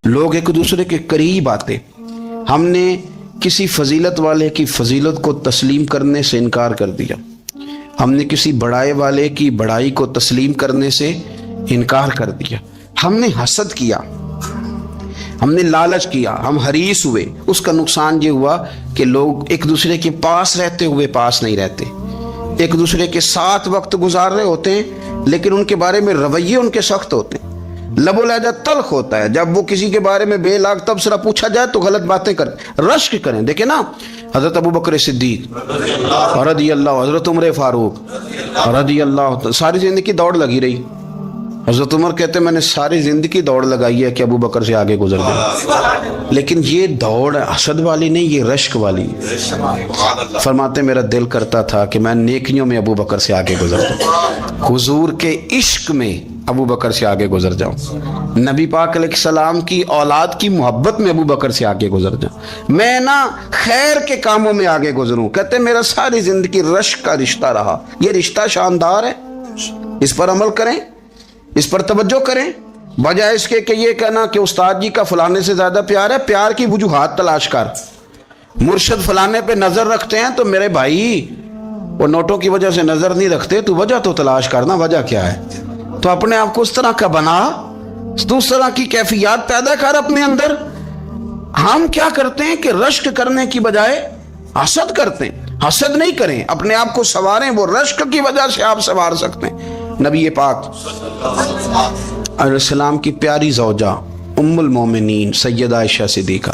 لوگ ایک دوسرے کے قریب آتے، ہم نے کسی فضیلت والے کی فضیلت کو تسلیم کرنے سے انکار کر دیا، ہم نے کسی بڑائی والے کی بڑائی کو تسلیم کرنے سے انکار کر دیا، ہم نے حسد کیا، ہم نے لالچ کیا، ہم حریص ہوئے۔ اس کا نقصان یہ ہوا کہ لوگ ایک دوسرے کے پاس رہتے ہوئے پاس نہیں رہتے، ایک دوسرے کے ساتھ وقت گزار رہے ہوتے ہیں لیکن ان کے بارے میں رویے ان کے سخت ہوتے ہیں، لب و لہجہ تلخ ہوتا ہے، جب وہ کسی کے بارے میں بے لاگ تبصرہ پوچھا جائے تو غلط باتیں کریں، رشک کریں۔ دیکھیں نا، حضرت ابو بکر صدیق رضی اللہ، حضرت عمر فاروق رضی اللہ، ساری زندگی دوڑ لگی رہی۔ حضرت عمر کہتے ہیں میں نے ساری زندگی دوڑ لگائی ہے کہ ابو بکر سے آگے گزر جائے، لیکن یہ دوڑ حسد والی نہیں، یہ رشک والی۔ فرماتے میرا دل کرتا تھا کہ میں نیکیوں میں ابو بکر سے آگے گزر جاؤں، حضور کے عشق میں ابو بکر سے آگے گزر جاؤں، نبی پاک علیہ السلام کی اولاد کی محبت میں ابو بکر سے آگے گزر جاؤں، میں نا خیر کے کاموں میں آگے گزروں۔ کہتے میرا ساری زندگی رشک کا رشتہ رہا۔ یہ رشتہ شاندار ہے، اس پر عمل کریں، اس پر توجہ کریں، بجائے اس کے کہ یہ کہنا کہ استاد جی کا فلانے سے زیادہ پیار ہے، پیار کی وجوہات تلاش کر۔ مرشد فلانے پہ نظر رکھتے ہیں تو میرے بھائی وہ نوٹوں کی وجہ سے نظر نہیں رکھتے، تو وجہ تو تلاش کرنا، وجہ کیا ہے؟ تو اپنے آپ کو اس طرح کا بنا، اس طرح کی کیفیات پیدا کر اپنے اندر۔ ہم کیا کرتے ہیں کہ رشک کرنے کی بجائے حسد کرتے ہیں۔ حسد نہیں کریں، اپنے آپ کو سنواریں، وہ رشک کی وجہ سے آپ سنوار سکتے ہیں۔ نبی پاک علیہ السلام کی پیاری زوجہ ام المومنین سیدہ عائشہ صدیقہ،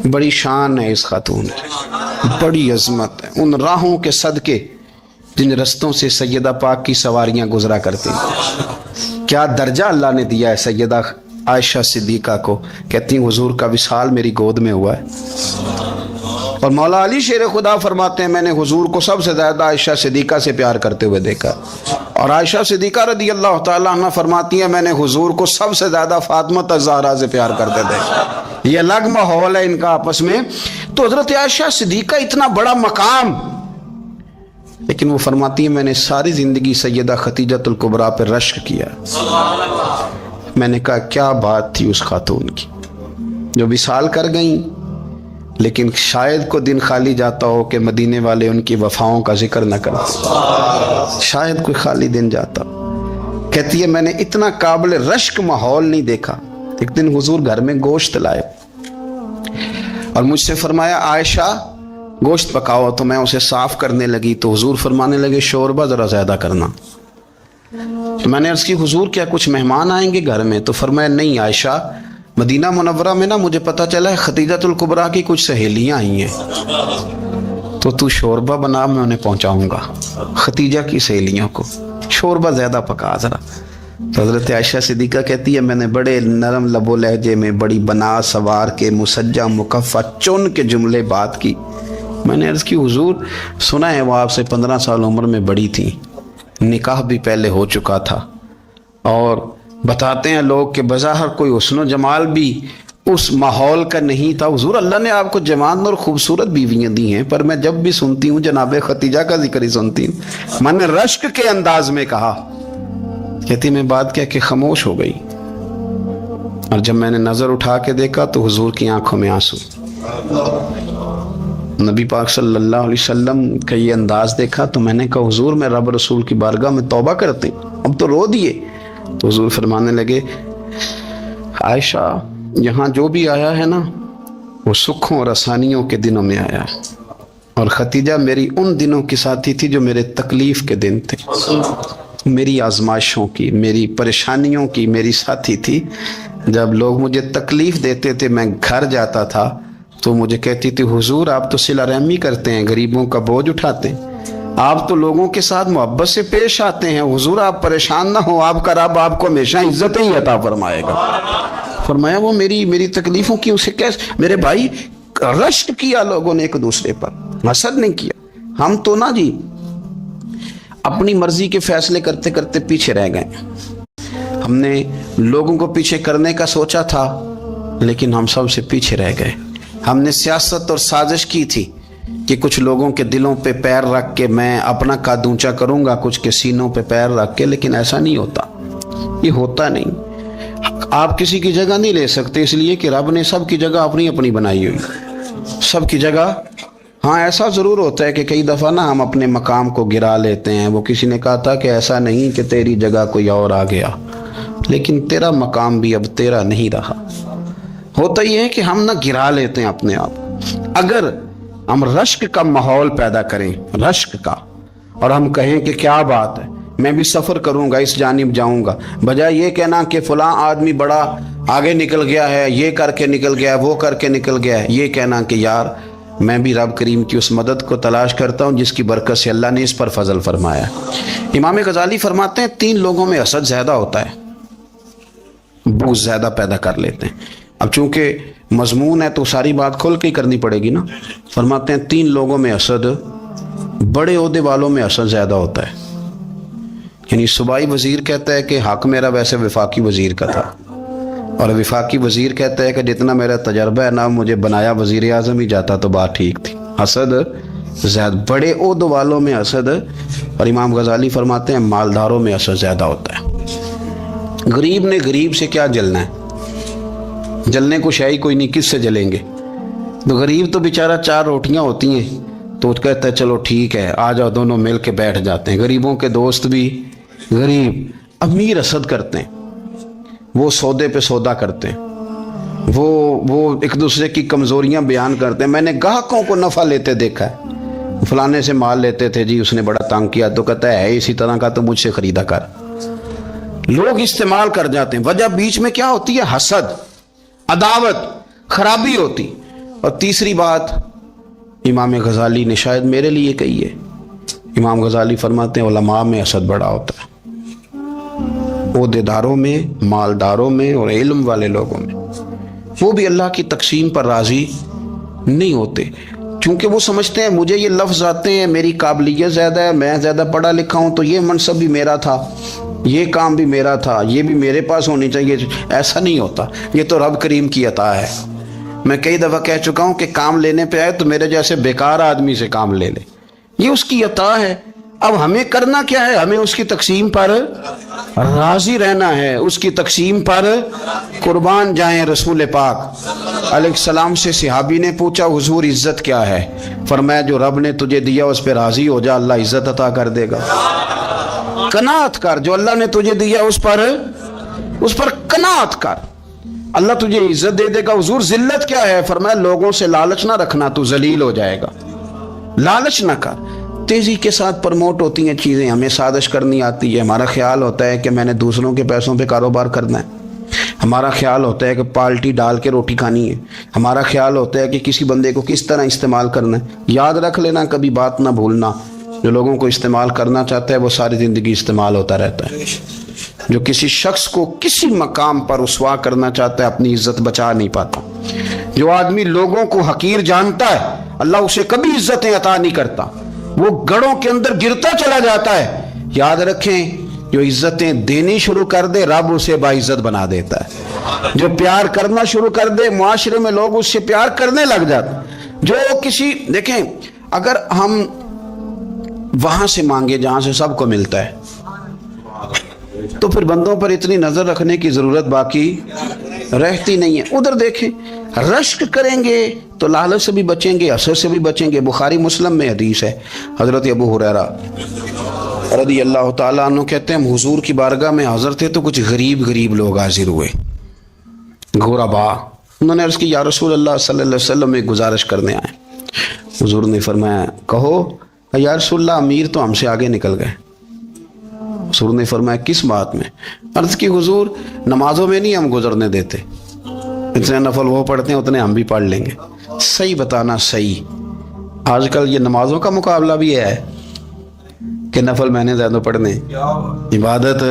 بڑی شان ہے اس خاتون کی، بڑی عظمت ہے ان راہوں کے صدقے جن رستوں سے سیدہ پاک کی سواریاں گزرا کرتی ہیں۔ کیا درجہ اللہ نے دیا ہے سیدہ عائشہ صدیقہ کو، کہتی ہیں حضور کا وصال میری گود میں ہوا ہے۔ اور مولا علی شیر خدا فرماتے ہیں میں نے حضور کو سب سے زیادہ عائشہ صدیقہ سے پیار کرتے ہوئے دیکھا، اور عائشہ صدیقہ رضی اللہ تعالیٰ عنہ فرماتی ہیں میں نے حضور کو سب سے زیادہ فاطمہ الزہرا سے پیار کرتے دیکھا۔ یہ الگ ماحول ہے ان کا آپس میں۔ تو حضرت عائشہ صدیقہ اتنا بڑا مقام، لیکن وہ فرماتی ہیں میں نے ساری زندگی سیدہ خدیجہ الکبریٰ پہ رشک کیا۔ میں نے کہا کیا بات تھی اس خاتون کی جو وصال کر گئیں، لیکن شاید کو دن خالی جاتا ہو کہ مدینے والے ان کی وفاؤں کا ذکر نہ کرتے، شاید کوئی خالی دن جاتا۔ کہتی ہے میں نے اتنا قابل رشک ماحول نہیں دیکھا۔ ایک دن حضور گھر میں گوشت لائے اور مجھ سے فرمایا عائشہ گوشت پکاؤ، تو میں اسے صاف کرنے لگی تو حضور فرمانے لگے شوربہ ذرا زیادہ کرنا۔ میں نے عرض کی حضور کیا کچھ مہمان آئیں گے گھر میں؟ تو فرمایا نہیں عائشہ، مدینہ منورہ میں نا مجھے پتا چلا ہے خدیجہ الکبریٰ کی کچھ سہیلیاں آئی ہیں، تو شوربہ بنا، میں انہیں پہنچاؤں گا، خدیجہ کی سہیلیوں کو شوربہ زیادہ پکا ذرا۔ تو حضرت عائشہ صدیقہ کہتی ہے میں نے بڑے نرم لب و لہجے میں بڑی بنا سوار کے مسجع مکفہ چن کے جملے بات کی۔ میں نے عرض کی حضور سنا ہے وہ آپ سے 15 سال عمر میں بڑی تھی، نکاح بھی پہلے ہو چکا تھا، اور بتاتے ہیں لوگ کہ بظاہر کوئی حسن و جمال بھی اس ماحول کا نہیں تھا۔ حضور اللہ نے آپ کو جوان اور خوبصورت بیویاں دی ہیں، پر میں جب بھی سنتی ہوں جناب خدیجہ کا ذکر ہی سنتی ہوں۔ میں نے رشک کے انداز میں کہا، کہتی میں بات کہہ کے خاموش ہو گئی، اور جب میں نے نظر اٹھا کے دیکھا تو حضور کی آنکھوں میں آنسو۔ نبی پاک صلی اللہ علیہ وسلم کا یہ انداز دیکھا تو میں نے کہا حضور میں رب رسول کی بارگاہ میں توبہ کرتے اب تو رو دیے۔ تو حضور فرمانے لگے عائشہ یہاں جو بھی آیا ہے نا وہ سکھوں اور آسانیوں کے دنوں میں آیا ہے، اور خدیجہ میری ان دنوں کی ساتھی تھی جو میرے تکلیف کے دن تھے، میری آزمائشوں کی، میری پریشانیوں کی میری ساتھی تھی۔ جب لوگ مجھے تکلیف دیتے تھے میں گھر جاتا تھا تو مجھے کہتی تھی حضور آپ تو صلہ رحمی کرتے ہیں، غریبوں کا بوجھ اٹھاتے ہیں، آپ تو لوگوں کے ساتھ محبت سے پیش آتے ہیں، حضور آپ پریشان نہ ہو، آپ کا رب آپ کو ہمیشہ عزت ہی عطا فرمائے گا۔ فرمایا وہ میری تکلیفوں کی اسے کیسے؟ میرے بھائی رشک کیا لوگوں نے ایک دوسرے پر، حسد نہیں کیا۔ ہم تو نا جی اپنی مرضی کے فیصلے کرتے کرتے پیچھے رہ گئے، ہم نے لوگوں کو پیچھے کرنے کا سوچا تھا لیکن ہم سب سے پیچھے رہ گئے۔ ہم نے سیاست اور سازش کی تھی کہ کچھ لوگوں کے دلوں پہ پیر رکھ کے میں اپنا قد اونچا کروں گا، کچھ کے سینوں پہ پیر رکھ کے، لیکن ایسا نہیں ہوتا، یہ ہوتا نہیں۔ آپ کسی کی جگہ نہیں لے سکتے، اس لیے کہ رب نے سب کی جگہ اپنی اپنی بنائی ہوئی، سب کی جگہ۔ ہاں ایسا ضرور ہوتا ہے کہ کئی دفعہ نا ہم اپنے مقام کو گرا لیتے ہیں۔ وہ کسی نے کہا تھا کہ ایسا نہیں کہ تیری جگہ کوئی اور آ گیا، لیکن تیرا مقام بھی اب تیرا نہیں رہا۔ ہوتا یہ ہے کہ ہم نہ گرا لیتے ہیں اپنے آپ۔ اگر ہم رشک کا ماحول پیدا کریں، رشک کا، اور ہم کہیں کہ کیا بات ہے، میں بھی سفر کروں گا، اس جانب جاؤں گا، بجائے یہ کہنا کہ فلاں آدمی بڑا آگے نکل گیا ہے، یہ کر کے نکل گیا ہے، وہ کر کے نکل گیا ہے، یہ کہنا کہ یار میں بھی رب کریم کی اس مدد کو تلاش کرتا ہوں جس کی برکت سے اللہ نے اس پر فضل فرمایا۔ امام غزالی فرماتے ہیں 3 لوگوں میں حسد زیادہ ہوتا ہے، بغض زیادہ پیدا کر لیتے ہیں۔ اب چونکہ مضمون ہے تو ساری بات کھول کے ہی کرنی پڑے گی نا۔ فرماتے ہیں 3 لوگوں میں حسد، بڑے عہدے والوں میں حسد زیادہ ہوتا ہے۔ یعنی صوبائی وزیر کہتا ہے کہ حق میرا ویسے وفاقی وزیر کا تھا، اور وفاقی وزیر کہتا ہے کہ جتنا میرا تجربہ ہے نا، مجھے بنایا وزیر اعظم ہی جاتا تو بات ٹھیک تھی۔ حسد زیادہ، بڑے عہدے والوں میں حسد، اور امام غزالی فرماتے ہیں مالداروں میں حسد زیادہ ہوتا ہے۔ غریب نے غریب سے کیا جلنا ہے؟ جلنے کو شے ہی کوئی نہیں، کس سے جلیں گے؟ تو غریب تو بیچارہ 4 روٹیاں ہوتی ہیں تو کہتا ہے چلو ٹھیک ہے آ جاؤ، دونوں مل کے بیٹھ جاتے ہیں۔ غریبوں کے دوست بھی غریب۔ امیر حسد کرتے ہیں، وہ سودے پہ سودا کرتے ہیں، وہ ایک دوسرے کی کمزوریاں بیان کرتے ہیں۔ میں نے گاہکوں کو نفع لیتے دیکھا ہے، فلانے سے مال لیتے تھے جی، اس نے بڑا تنگ کیا، تو کہتا ہے اسی طرح کا تو مجھ سے خریدا کر۔ لوگ استعمال کر جاتے ہیں، وجہ بیچ میں کیا ہوتی ہے؟ حسد، عداوت، خرابی ہوتی۔ اور تیسری بات امام غزالی نے شاید میرے لیے کہی ہے، امام غزالی فرماتے ہیں علماء میں حسد بڑا ہوتا ہے، عہدیداروں میں، مالداروں میں، اور علم والے لوگوں میں۔ وہ بھی اللہ کی تقسیم پر راضی نہیں ہوتے، چونکہ وہ سمجھتے ہیں مجھے یہ لفظ آتے ہیں، میری قابلیت زیادہ ہے، میں زیادہ پڑھا لکھا ہوں، تو یہ منصب بھی میرا تھا، یہ کام بھی میرا تھا، یہ بھی میرے پاس ہونی چاہیے۔ ایسا نہیں ہوتا، یہ تو رب کریم کی عطا ہے۔ میں کئی دفعہ کہہ چکا ہوں کہ کام لینے پہ آئے تو میرے جیسے بیکار آدمی سے کام لے لے، یہ اس کی عطا ہے۔ اب ہمیں کرنا کیا ہے؟ ہمیں اس کی تقسیم پر راضی رہنا ہے، اس کی تقسیم پر قربان جائیں۔ رسول پاک علیہ السلام سے صحابی نے پوچھا حضور عزت کیا ہے؟ فرمایا جو رب نے تجھے دیا اس پہ راضی ہو جا، اللہ عزت عطا کر دے گا۔ قناعت کر، جو اللہ نے تجھے دیا اس پر قناعت کر، اللہ تجھے عزت دے دے گا۔ حضور ذلت کیا ہے؟ فرمایا لوگوں سے لالچ نہ رکھنا، تو ذلیل ہو جائے گا، لالچ نہ کر۔ تیزی کے ساتھ پرموٹ ہوتی ہیں چیزیں، ہمیں سازش کرنی آتی ہے، ہمارا خیال ہوتا ہے کہ میں نے دوسروں کے پیسوں پہ کاروبار کرنا ہے، ہمارا خیال ہوتا ہے کہ پالٹی ڈال کے روٹی کھانی ہے، ہمارا خیال ہوتا ہے کہ کسی بندے کو کس طرح استعمال کرنا ہے۔ یاد رکھ لینا، کبھی بات نہ بھولنا، جو لوگوں کو استعمال کرنا چاہتا ہے وہ ساری زندگی استعمال ہوتا رہتا ہے۔ جو کسی شخص کو کسی مقام پر رسوا کرنا چاہتا ہے اپنی عزت بچا نہیں پاتا۔ جو آدمی لوگوں کو حقیر جانتا ہے اللہ اسے کبھی عزتیں عطا نہیں کرتا، وہ گڑھوں کے اندر گرتا چلا جاتا ہے۔ یاد رکھیں جو عزتیں دینی شروع کر دے رب اسے باعزت بنا دیتا ہے، جو پیار کرنا شروع کر دے معاشرے میں لوگ اس سے پیار کرنے لگ جاتے ہیں۔ جو کسی دیکھیں اگر ہم وہاں سے مانگے جہاں سے سب کو ملتا ہے تو پھر بندوں پر اتنی نظر رکھنے کی ضرورت باقی رہتی نہیں ہے۔ ادھر دیکھیں رشک کریں گے تو لالچ سے بھی بچیں گے، حسد سے بھی بچیں گے۔ بخاری مسلم میں حدیث ہے، حضرت ابو ہریرہ رضی اللہ تعالیٰ عنہ کہتے ہیں ہم حضور کی بارگاہ میں حاضر تھے تو کچھ غریب لوگ حاضر ہوئے، غربا۔ انہوں نے عرض کی یا رسول اللہ صلی اللہ علیہ وسلم ایک گزارش کرنے آئے۔ حضور نے فرمایا کہو۔ یا رسول اللہ امیر تو ہم سے آگے نکل گئے۔ حضور نے فرمایا کس بات میں؟ عرض کی حضور نمازوں میں نہیں ہم گزرنے دیتے، اتنے نفل وہ پڑھتے ہیں اتنے ہم بھی پڑھ لیں گے۔ صحیح بتانا صحیح، آج کل یہ نمازوں کا مقابلہ بھی ہے کہ نفل میں نے زیادہ پڑھنے، عبادت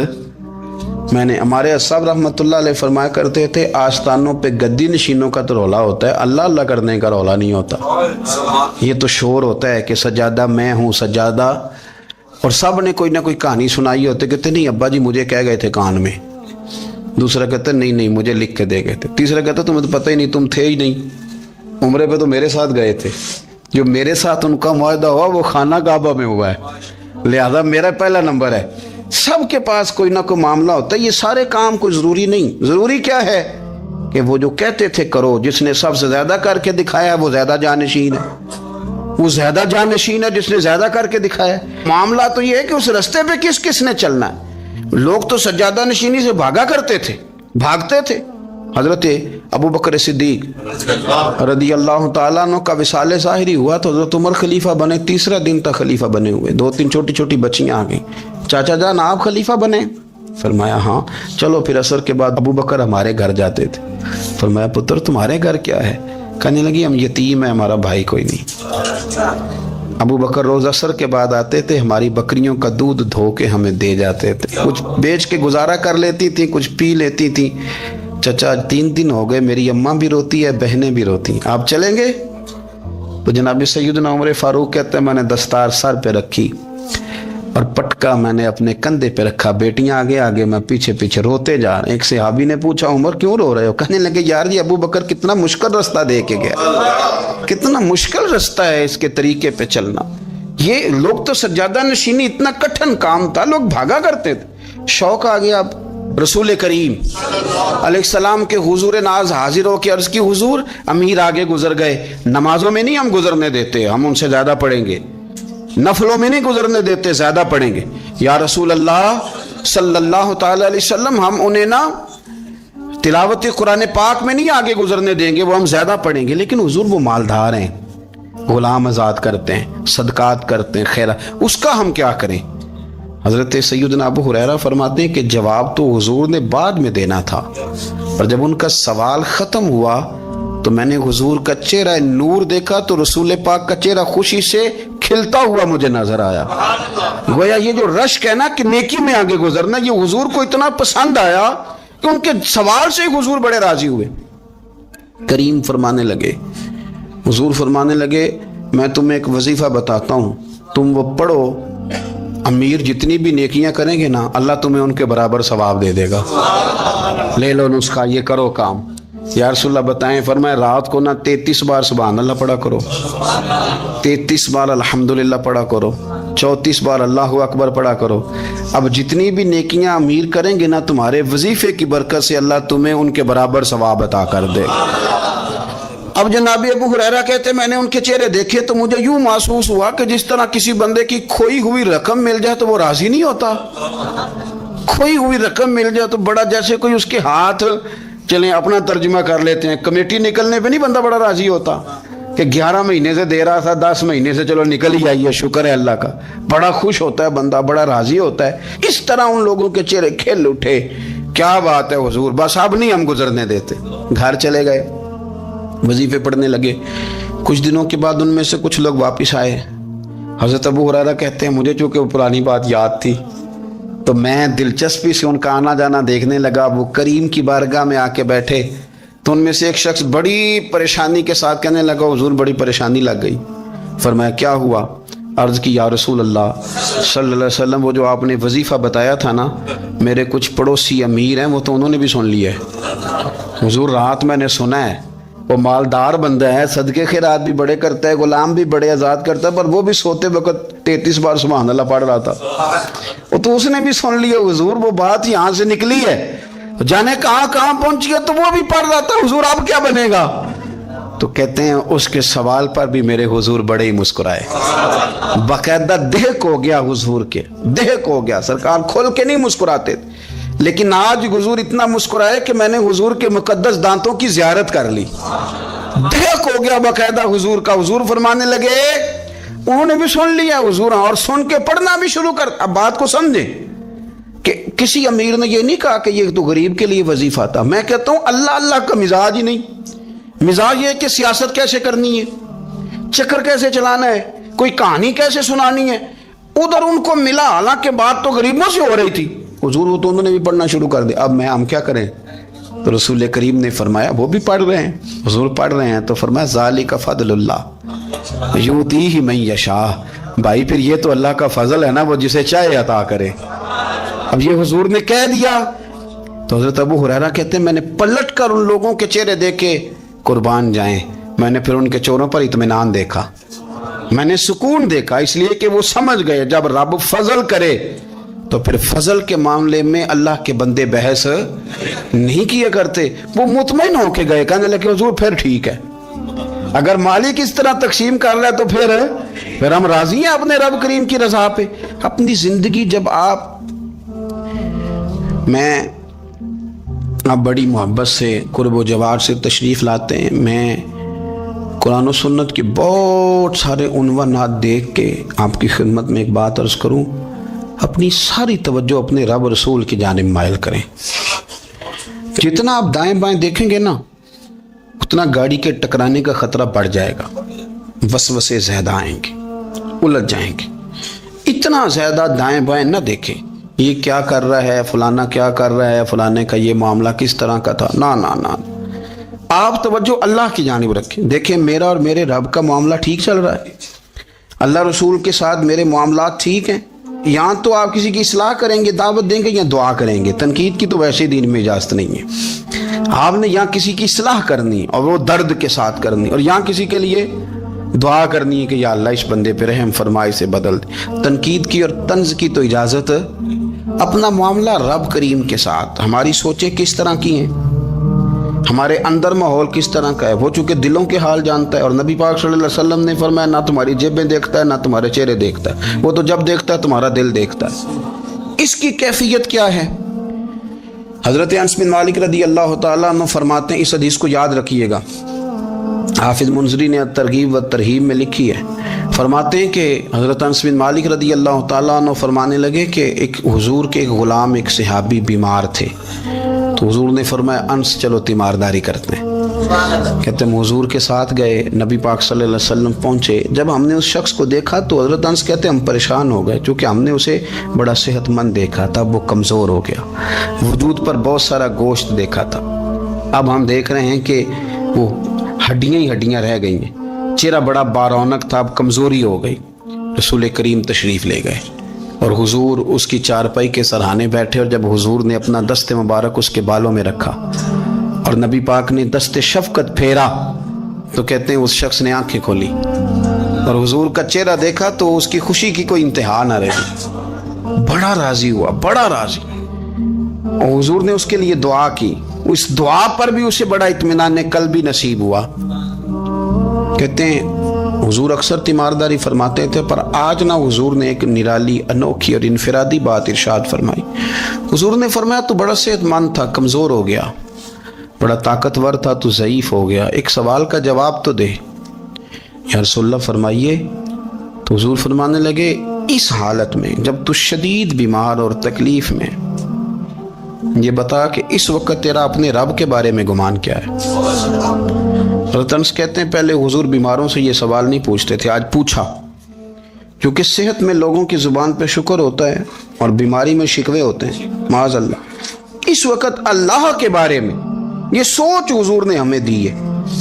میں نے۔ ہمارے صاحب رحمۃ اللہ علیہ فرمایا کرتے تھے آستانوں پہ گدی نشینوں کا تو رولا ہوتا ہے، اللہ اللہ کرنے کا رولا نہیں ہوتا۔ یہ تو شور ہوتا ہے کہ سجادہ میں ہوں سجادہ، اور سب نے کوئی نہ کوئی کہانی سنائی ہوتی، کہتے نہیں ابا جی مجھے کہہ گئے تھے کان میں، دوسرا کہتا نہیں مجھے لکھ کے دے گئے تھے، تیسرا کہتا تمہیں تو پتہ ہی نہیں، تم تھے ہی نہیں، عمرے پہ تو میرے ساتھ گئے تھے، جو میرے ساتھ ان کا معاہدہ ہوا وہ خانہ کعبہ میں ہوا ہے، لہذا میرا پہلا نمبر ہے۔ سب کے پاس کوئی نہ کوئی معاملہ ہوتا ہے، یہ سارے کام کوئی ضروری نہیں۔ ضروری کیا ہے کہ وہ جو کہتے تھے کرو، جس نے سب سے زیادہ کر کے دکھایا وہ زیادہ جانشین ہے، وہ زیادہ جانشین ہے جس نے زیادہ کر کے دکھایا۔ معاملہ تو یہ ہے کہ اس رستے پہ کس کس نے چلنا ہے۔ لوگ تو سجادہ نشینی سے بھاگا کرتے تھے، بھاگتے تھے۔ حضرت ابو بکر صدیق رضی اللہ تعالیٰ عنہ کا وصال ظاہری ہوا تو حضرت عمر خلیفہ بنے، تیسرا دن تک خلیفہ بنے ہوئے، 2-3 چھوٹی چھوٹی بچیاں آ گئیں، چاچا جان آپ خلیفہ بنے؟ فرمایا ہاں۔ چلو پھر عصر کے بعد ابو بکر ہمارے گھر جاتے تھے۔ فرمایا پتر تمہارے گھر کیا ہے؟ کہنے لگی ہم یتیم ہیں، ہمارا بھائی کوئی نہیں۔ ابو بکر روز عصر کے بعد آتے تھے، ہماری بکریوں کا دودھ دھو کے ہمیں دے جاتے تھے، کچھ بیچ کے گزارا کر لیتی تھی، کچھ پی لیتی تھی۔ چچا 3 دن ہو گئے، میری اماں بھی روتی ہے، بہنیں بھی روتی ہیں، آپ چلیں گے؟ تو جناب سیدنا عمر فاروق کہتے ہیں میں نے دستار سر پہ رکھی اور پٹکا میں نے اپنے کندھے پہ رکھا، بیٹیاں آگے آگے، میں پیچھے پیچھے، روتے جا رہے ہیں۔ ایک صحابی نے پوچھا عمر کیوں رو رہے ہو؟ کہنے لگے یار یہ ابو بکر کتنا مشکل رستہ دے کے گیا، کتنا مشکل رستہ ہے اس کے طریقے پہ چلنا۔ یہ لوگ تو سجادہ نشینی اتنا کٹھن کام تھا، لوگ بھاگا کرتے تھے۔ شوق آ گیا اب رسول کریم علیہ السلام کے حضور ناز حاضر ہو کے عرض کی حضور امیر آگے گزر گئے، نمازوں میں نہیں ہم گزرنے دیتے، ہم ان سے زیادہ پڑھیں گے، نفلوں میں نہیں گزرنے دیتے، زیادہ پڑھیں گے۔ یا رسول اللہ صلی اللہ تعالی علیہ وسلم ہم انہیں نا تلاوت قرآن پاک میں نہیں آگے گزرنے دیں گے، وہ ہم زیادہ پڑھیں گے، لیکن حضور وہ مالدار ہیں، غلام آزاد کرتے ہیں، صدقات کرتے ہیں، خیرات، اس کا ہم کیا کریں؟ حضرت سیدنا ابو ہریرہ فرماتے ہیں کہ جواب تو حضور نے بعد میں دینا تھا، اور جب ان کا سوال ختم ہوا تو میں نے حضور کا چہرہ نور دیکھا تو رسول پاک کا چہرہ خوشی سے کھلتا ہوا مجھے نظر آیا۔ گویا یہ جو رشک ہے نا کہ نیکی میں آگے گزرنا، یہ حضور کو اتنا پسند آیا کہ ان کے سوال سے حضور بڑے راضی ہوئے۔ کریم فرمانے لگے، حضور فرمانے لگے میں تمہیں ایک وظیفہ بتاتا ہوں، تم وہ پڑھو، امیر جتنی بھی نیکیاں کریں گے نا اللہ تمہیں ان کے برابر ثواب دے دے گا۔ لے لو نسخہ، یہ کرو کام۔ یا رسول اللہ بتائیں، فرمائے رات کو نا 33 بار سبحان اللہ پڑھا کرو، 33 بار الحمدللہ پڑھا کرو، 34 بار اللہ اکبر پڑھا کرو۔ اب جتنی بھی نیکیاں امیر کریں گے نا تمہارے وظیفے کی برکت سے اللہ تمہیں ان کے برابر ثواب عطا کر دے۔ اب جناب ابو ہریرہ کہتے میں نے ان کے چہرے دیکھے تو مجھے یوں محسوس ہوا کہ جس طرح کسی بندے کی کھوئی ہوئی رقم مل جائے تو وہ راضی نہیں ہوتا۔ کھوئی ہوئی رقم مل جائے تو بڑا جیسے کوئی اس کے ہاتھ، چلیں اپنا ترجمہ کر لیتے ہیں، کمیٹی نکلنے پہ نہیں بندہ بڑا راضی ہوتا کہ 11 مہینے سے دے رہا تھا، 10 مہینے سے چلو نکل ہی آئیے، شکر ہے اللہ کا، بڑا خوش ہوتا ہے بندہ، بڑا راضی ہوتا ہے۔ اس طرح ان لوگوں کے چہرے کھل اٹھے، کیا بات ہے حضور، بس اب نہیں ہم گزرنے دیتے۔ گھر چلے گئے، وظیفے پڑھنے لگے۔ کچھ دنوں کے بعد ان میں سے کچھ لوگ واپس آئے۔ حضرت ابو ہریرہ کہتے ہیں مجھے چونکہ وہ پرانی بات یاد تھی تو میں دلچسپی سے ان کا آنا جانا دیکھنے لگا۔ وہ کریم کی بارگاہ میں آ کے بیٹھے تو ان میں سے ایک شخص بڑی پریشانی کے ساتھ کہنے لگا حضور بڑی پریشانی لگ گئی۔ فرمایا کیا ہوا؟ عرض کی یا رسول اللہ صلی اللہ علیہ وسلم وہ جو آپ نے وظیفہ بتایا تھا نا، میرے کچھ پڑوسی امیر ہیں وہ تو انہوں نے بھی سن لیا ہے حضور، رات میں نے سنا ہے وہ مالدار بندہ ہے، صدقے خیرات بھی بڑے کرتا ہے، غلام بھی بڑے آزاد کرتا ہے، پر وہ بھی سوتے وقت 33 بار سبحان اللہ پڑھ رہا تھا، وہ تو اس نے بھی سن لیا حضور، وہ بات یہاں سے نکلی ہے، جانے کہاں کہاں پہنچی ہے، تو وہ بھی پڑھ رہا تھا حضور اب کیا بنے گا؟ تو کہتے ہیں اس کے سوال پر بھی میرے حضور بڑے ہی مسکرائے، باقاعدہ دہک ہو گیا حضور کے، دہک ہو گیا، سرکار کھول کے نہیں مسکراتے تھے، لیکن آج حضور اتنا مسکرائے کہ میں نے حضور کے مقدس دانتوں کی زیارت کر لی، دہک ہو گیا باقاعدہ حضور کا۔ حضور فرمانے لگے انہوں نے بھی سن لیا حضور، اور سن کے پڑھنا بھی شروع کر۔ اب بات کو سمجھیں کہ کسی امیر نے یہ نہیں کہا کہ یہ تو غریب کے لیے وظیفہ تھا، میں کہتا ہوں اللہ اللہ کا مزاج ہی نہیں، مزاج یہ کہ سیاست کیسے کرنی ہے، چکر کیسے چلانا ہے، کوئی کہانی کیسے سنانی ہے، ادھر ان کو ملا، حالانکہ بات تو غریبوں سے ہو رہی تھی، حضور وہ تو انہوں نے بھی پڑھنا شروع کر دیا۔ اب ہم کیا کریں؟ تو رسول کریم نے فرمایا وہ بھی پڑھ رہے ہیں، حضور پڑھ رہے ہیں، تو فرمایا ذالک فضل اللہ یؤتیہ من یشاء، بھائی پھر یہ تو اللہ کا فضل ہے نا، وہ جسے چاہے عطا کرے۔ اب یہ حضور نے کہہ دیا تو حضرت ابو ہریرہ کہتے ہیں میں نے پلٹ کر ان لوگوں کے چہرے دیکھے، قربان جائیں، میں نے پھر ان کے چہروں پر اطمینان دیکھا، میں نے سکون دیکھا اس لیے کہ وہ سمجھ گئے جب رب فضل کرے تو پھر فضل کے معاملے میں اللہ کے بندے بحث نہیں کیا کرتے. وہ مطمئن ہو کے گئے, کہنے لگے حضور پھر ٹھیک ہے, اگر مالک اس طرح تقسیم کر رہا ہے تو پھر ہم راضی ہیں اپنے رب کریم کی رضا پہ. اپنی زندگی جب آپ بڑی محبت سے قرب و جوار سے تشریف لاتے ہیں, میں قرآن و سنت کے بہت سارے عنوانات دیکھ کے آپ کی خدمت میں ایک بات عرض کروں, اپنی ساری توجہ اپنے رب رسول کی جانب مائل کریں. جتنا آپ دائیں بائیں دیکھیں گے نا اتنا گاڑی کے ٹکرانے کا خطرہ بڑھ جائے گا, وسوسے زیادہ آئیں گے, الجھ جائیں گے. اتنا زیادہ دائیں بائیں نہ دیکھیں, یہ کیا کر رہا ہے, فلانا کیا کر رہا ہے, فلانے کا یہ معاملہ کس طرح کا تھا. نہ آپ توجہ اللہ کی جانب رکھیں. دیکھیں میرا اور میرے رب کا معاملہ ٹھیک چل رہا ہے, اللہ رسول کے ساتھ میرے معاملات ٹھیک ہیں. یہاں تو آپ کسی کی اصلاح کریں گے, دعوت دیں گے یا دعا کریں گے, تنقید کی تو ویسے دین میں اجازت نہیں ہے. آپ نے یہاں کسی کی اصلاح کرنی اور وہ درد کے ساتھ کرنی, اور یہاں کسی کے لیے دعا کرنی ہے کہ یا اللہ اس بندے پہ رحم فرمائے سے بدل دے. تنقید کی اور طنز کی تو اجازت. اپنا معاملہ رب کریم کے ساتھ, ہماری سوچیں کس طرح کی ہیں, ہمارے اندر ماحول کس طرح کا ہے, وہ چونکہ دلوں کے حال جانتا ہے. اور نبی پاک صلی اللہ علیہ وسلم نے فرمایا نہ تمہاری جیبیں دیکھتا ہے نہ تمہارے چہرے دیکھتا ہے, وہ تو جب دیکھتا ہے تمہارا دل دیکھتا ہے. اس کی کیفیت کیا ہے؟ حضرت انس بن مالک رضی اللہ تعالیٰ عنہ فرماتے ہیں, اس حدیث کو یاد رکھیے گا, حافظ منذری نے ترغیب و ترہیب میں لکھی ہے. فرماتے ہیں کہ حضرت انس بن مالک رضی اللہ تعالیٰ عنہ فرمانے لگے کہ ایک حضور کے ایک غلام ایک صحابی بیمار تھے, تو حضور نے فرمایا انس چلو تیمارداری کرتے ہیں. کہتے ہیں حضور کے ساتھ گئے, نبی پاک صلی اللہ علیہ وسلم پہنچے. جب ہم نے اس شخص کو دیکھا تو حضرت انس کہتے ہیں ہم پریشان ہو گئے, چونکہ ہم نے اسے بڑا صحت مند دیکھا تھا, وہ کمزور ہو گیا, وجود پر بہت سارا گوشت دیکھا تھا. اب ہم دیکھ رہے ہیں کہ وہ ہڈیاں ہی ہڈیاں رہ گئی ہیں, چہرہ بڑا بارونق تھا, اب کمزوری ہو گئی. رسول کریم تشریف لے گئے اور حضور اس کی چارپائی کے سرہانے بیٹھے, اور جب حضور نے اپنا دست مبارک اس کے بالوں میں رکھا اور نبی پاک نے دست شفقت پھیرا تو کہتے ہیں اس شخص نے آنکھیں کھولی اور حضور کا چہرہ دیکھا تو اس کی خوشی کی کوئی انتہا نہ رہی, بڑا راضی ہوا, بڑا راضی. اور حضور نے اس کے لیے دعا کی, اس دعا پر بھی اسے بڑا اطمینان قلب بھی نصیب ہوا. کہتے ہیں حضور اکثر تیمارداری فرماتے تھے, پر آج نہ حضور نے ایک نرالی انوکھی اور انفرادی بات ارشاد فرمائی. حضور نے فرمایا تو بڑا صحت مند تھا, کمزور ہو گیا, بڑا طاقتور تھا تو ضعیف ہو گیا, ایک سوال کا جواب تو دے. یا رسول اللہ فرمائیے. تو حضور فرمانے لگے اس حالت میں جب تو شدید بیمار اور تکلیف میں, یہ بتا کہ اس وقت تیرا اپنے رب کے بارے میں گمان کیا ہے. حضرت انس کہتے ہیں پہلے حضور بیماروں سے یہ سوال نہیں پوچھتے تھے, آج پوچھا, کیونکہ صحت میں لوگوں کی زبان پہ شکر ہوتا ہے اور بیماری میں شکوے ہوتے ہیں, معاذ اللہ. اس وقت اللہ کے بارے میں یہ سوچ حضور نے ہمیں دی ہے.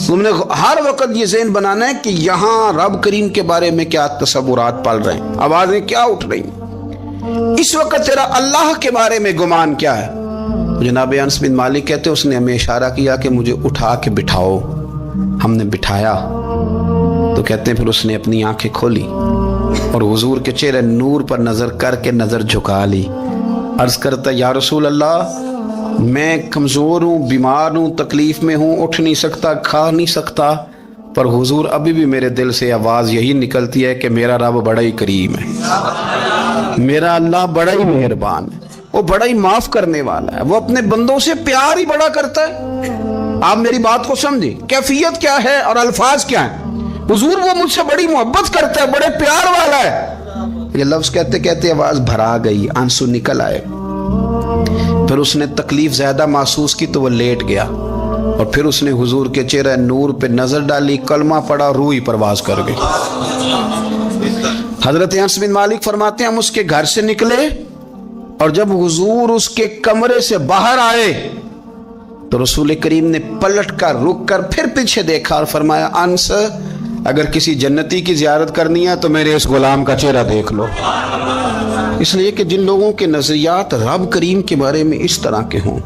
تم نے ہر وقت یہ ذہن بنانا ہے کہ یہاں رب کریم کے بارے میں کیا تصورات پل رہے ہیں, آوازیں کیا اٹھ رہی ہیں, اس وقت تیرا اللہ کے بارے میں گمان کیا ہے. جناب انس بن مالک کہتے اس نے ہمیں اشارہ کیا کہ مجھے اٹھا کے بٹھاؤ. ہم نے بٹھایا تو کہتے ہیں پھر اس نے اپنی آنکھیں کھولی اور حضور کے چہرے نور پر نظر کر کے نظر جھکا لی. عرض کرتا یا رسول اللہ میں کمزور ہوں, بیمار ہوں, تکلیف میں ہوں, اٹھ نہیں سکتا, کھا نہیں سکتا, پر حضور ابھی بھی میرے دل سے آواز یہی نکلتی ہے کہ میرا رب بڑا ہی کریم ہے, میرا اللہ بڑا ہی مہربان ہے, وہ بڑا ہی معاف کرنے والا ہے, وہ اپنے بندوں سے پیار ہی بڑا کرتا ہے. آپ میری بات کو سمجھیں, کیفیت کیا ہے اور الفاظ کیا ہیں. حضور وہ مجھ سے بڑی محبت کرتا ہے, بڑے پیار والا ہے. یہ لفظ کہتے کہتے آواز بھرا گئی, آنسو نکل آئے. پھر اس نے تکلیف زیادہ محسوس کی تو وہ لیٹ گیا اور پھر اس نے حضور کے چہرے نور پہ نظر ڈالی, کلمہ پڑھا, روح ہی پرواز کر گئی. حضرت انس بن مالک فرماتے ہیں ہم اس کے گھر سے نکلے اور جب حضور اس کے کمرے سے باہر آئے تو رسول کریم نے پلٹ کر رک کر پھر پیچھے دیکھا اور فرمایا انس اگر کسی جنتی کی زیارت کرنی ہے تو میرے اس غلام کا چہرہ دیکھ لو. اس لیے کہ جن لوگوں کے نظریات رب کریم کے بارے میں اس طرح کے ہوں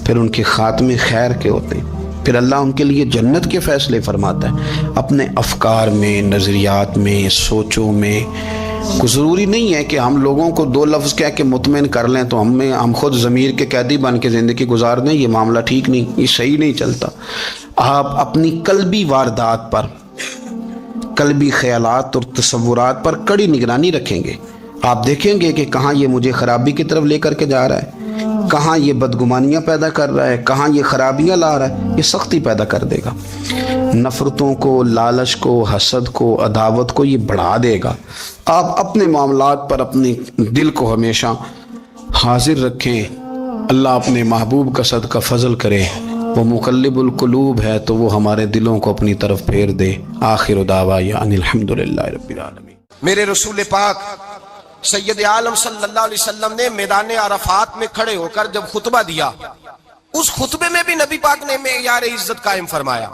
پھر ان کے خاتمے خیر کے ہوتے ہیں. پھر اللہ ان کے لیے جنت کے فیصلے فرماتا ہے. اپنے افکار میں، نظریات میں، سوچوں میں. کوئی ضروری نہیں ہے کہ ہم لوگوں کو دو لفظ کہہ کے مطمئن کر لیں تو ہم خود ضمیر کے قیدی بن کے زندگی گزار دیں. یہ معاملہ ٹھیک نہیں، یہ صحیح نہیں چلتا. آپ اپنی قلبی واردات پر، قلبی خیالات اور تصورات پر کڑی نگرانی رکھیں گے. آپ دیکھیں گے کہ کہاں یہ مجھے خرابی کی طرف لے کر کے جا رہا ہے، کہاں یہ بدگمانیاں پیدا کر رہا ہے، کہاں یہ خرابیاں لا رہا ہے. یہ سختی پیدا کر دے گا، نفرتوں کو، لالچ کو، حسد کو، عداوت کو یہ بڑھا دے گا. آپ اپنے معاملات پر اپنی دل کو ہمیشہ حاضر رکھیں. اللہ اپنے محبوب کا صدقہ فضل کرے. وہ مقلب القلوب ہے تو وہ ہمارے دلوں کو اپنی طرف پھیر دے. آخر دعوانا ان الحمدللہ رب العالمین. میرے رسول پاک سید عالم صلی اللہ علیہ وسلم نے میدان عرفات میں کھڑے ہو کر جب خطبہ دیا، اس خطبے میں بھی نبی پاک نے معیار عزت قائم فرمایا.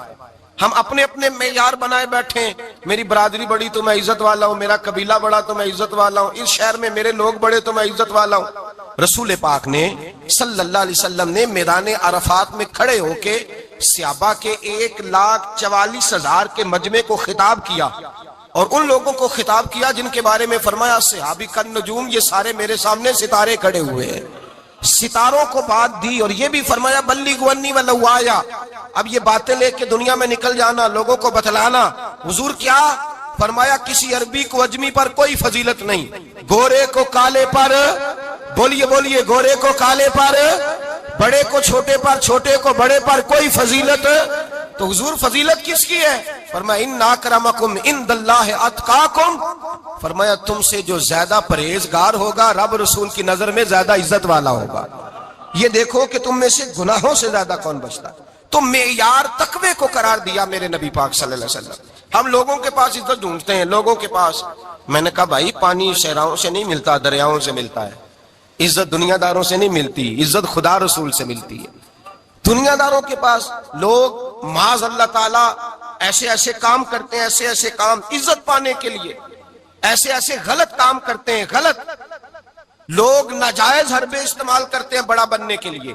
ہم اپنے اپنے معیار بنائے بیٹھے ہیں. میری برادری بڑی تو میں عزت والا ہوں، میرا قبیلہ بڑا تو میں عزت والا ہوں، اس شہر میں میرے لوگ بڑے تو میں عزت والا ہوں. رسول پاک نے صلی اللہ علیہ وسلم نے میدان عرفات میں کھڑے ہو کے صحابہ کے 1,44,000 کے مجمع کو خطاب کیا، اور ان لوگوں کو خطاب کیا جن کے بارے میں فرمایا صحابی کن نجوم، یہ سارے میرے سامنے ستارے کھڑے ہوئے ہیں. ستاروں کو بات دی اور یہ بھی فرمایا بلغوا انی ولو آیا. اب یہ باتیں لے کے دنیا میں نکل جانا، لوگوں کو بتلانا. حضور کیا فرمایا؟ کسی عربی کو اجمی پر کوئی فضیلت نہیں، گورے کو کالے پر، بولیے بولیے، گورے کو کالے پر، بڑے کو چھوٹے پر، چھوٹے کو بڑے پر کوئی فضیلت. تو حضور فضیلت کس کی ہے؟ فرمایا ان اکرمکم عند اللہ اتقاکم. فرمایا تم سے جو زیادہ پرہیزگار ہوگا رب رسول کی نظر میں زیادہ عزت والا ہوگا. یہ دیکھو کہ تم میں سے گناہوں سے زیادہ کون بچتا. تو معیار تقوی کو قرار دیا میرے نبی پاک صلی اللہ علیہ وسلم. ہم لوگوں کے پاس عزت ڈھونڈتے ہیں، لوگوں کے پاس. میں نے کہا بھائی پانی صحراؤں سے نہیں ملتا، دریاؤں سے ملتا ہے. عزت دنیا داروں سے نہیں ملتی، عزت خدا رسول سے ملتی ہے. دنیا داروں کے پاس لوگ معاذ اللہ تعالیٰ ایسے ایسے کام کرتے ہیں، ایسے ایسے کام عزت پانے کے لیے، ایسے ایسے غلط کام کرتے ہیں. غلط لوگ ناجائز حربے استعمال کرتے ہیں بڑا بننے کے لیے.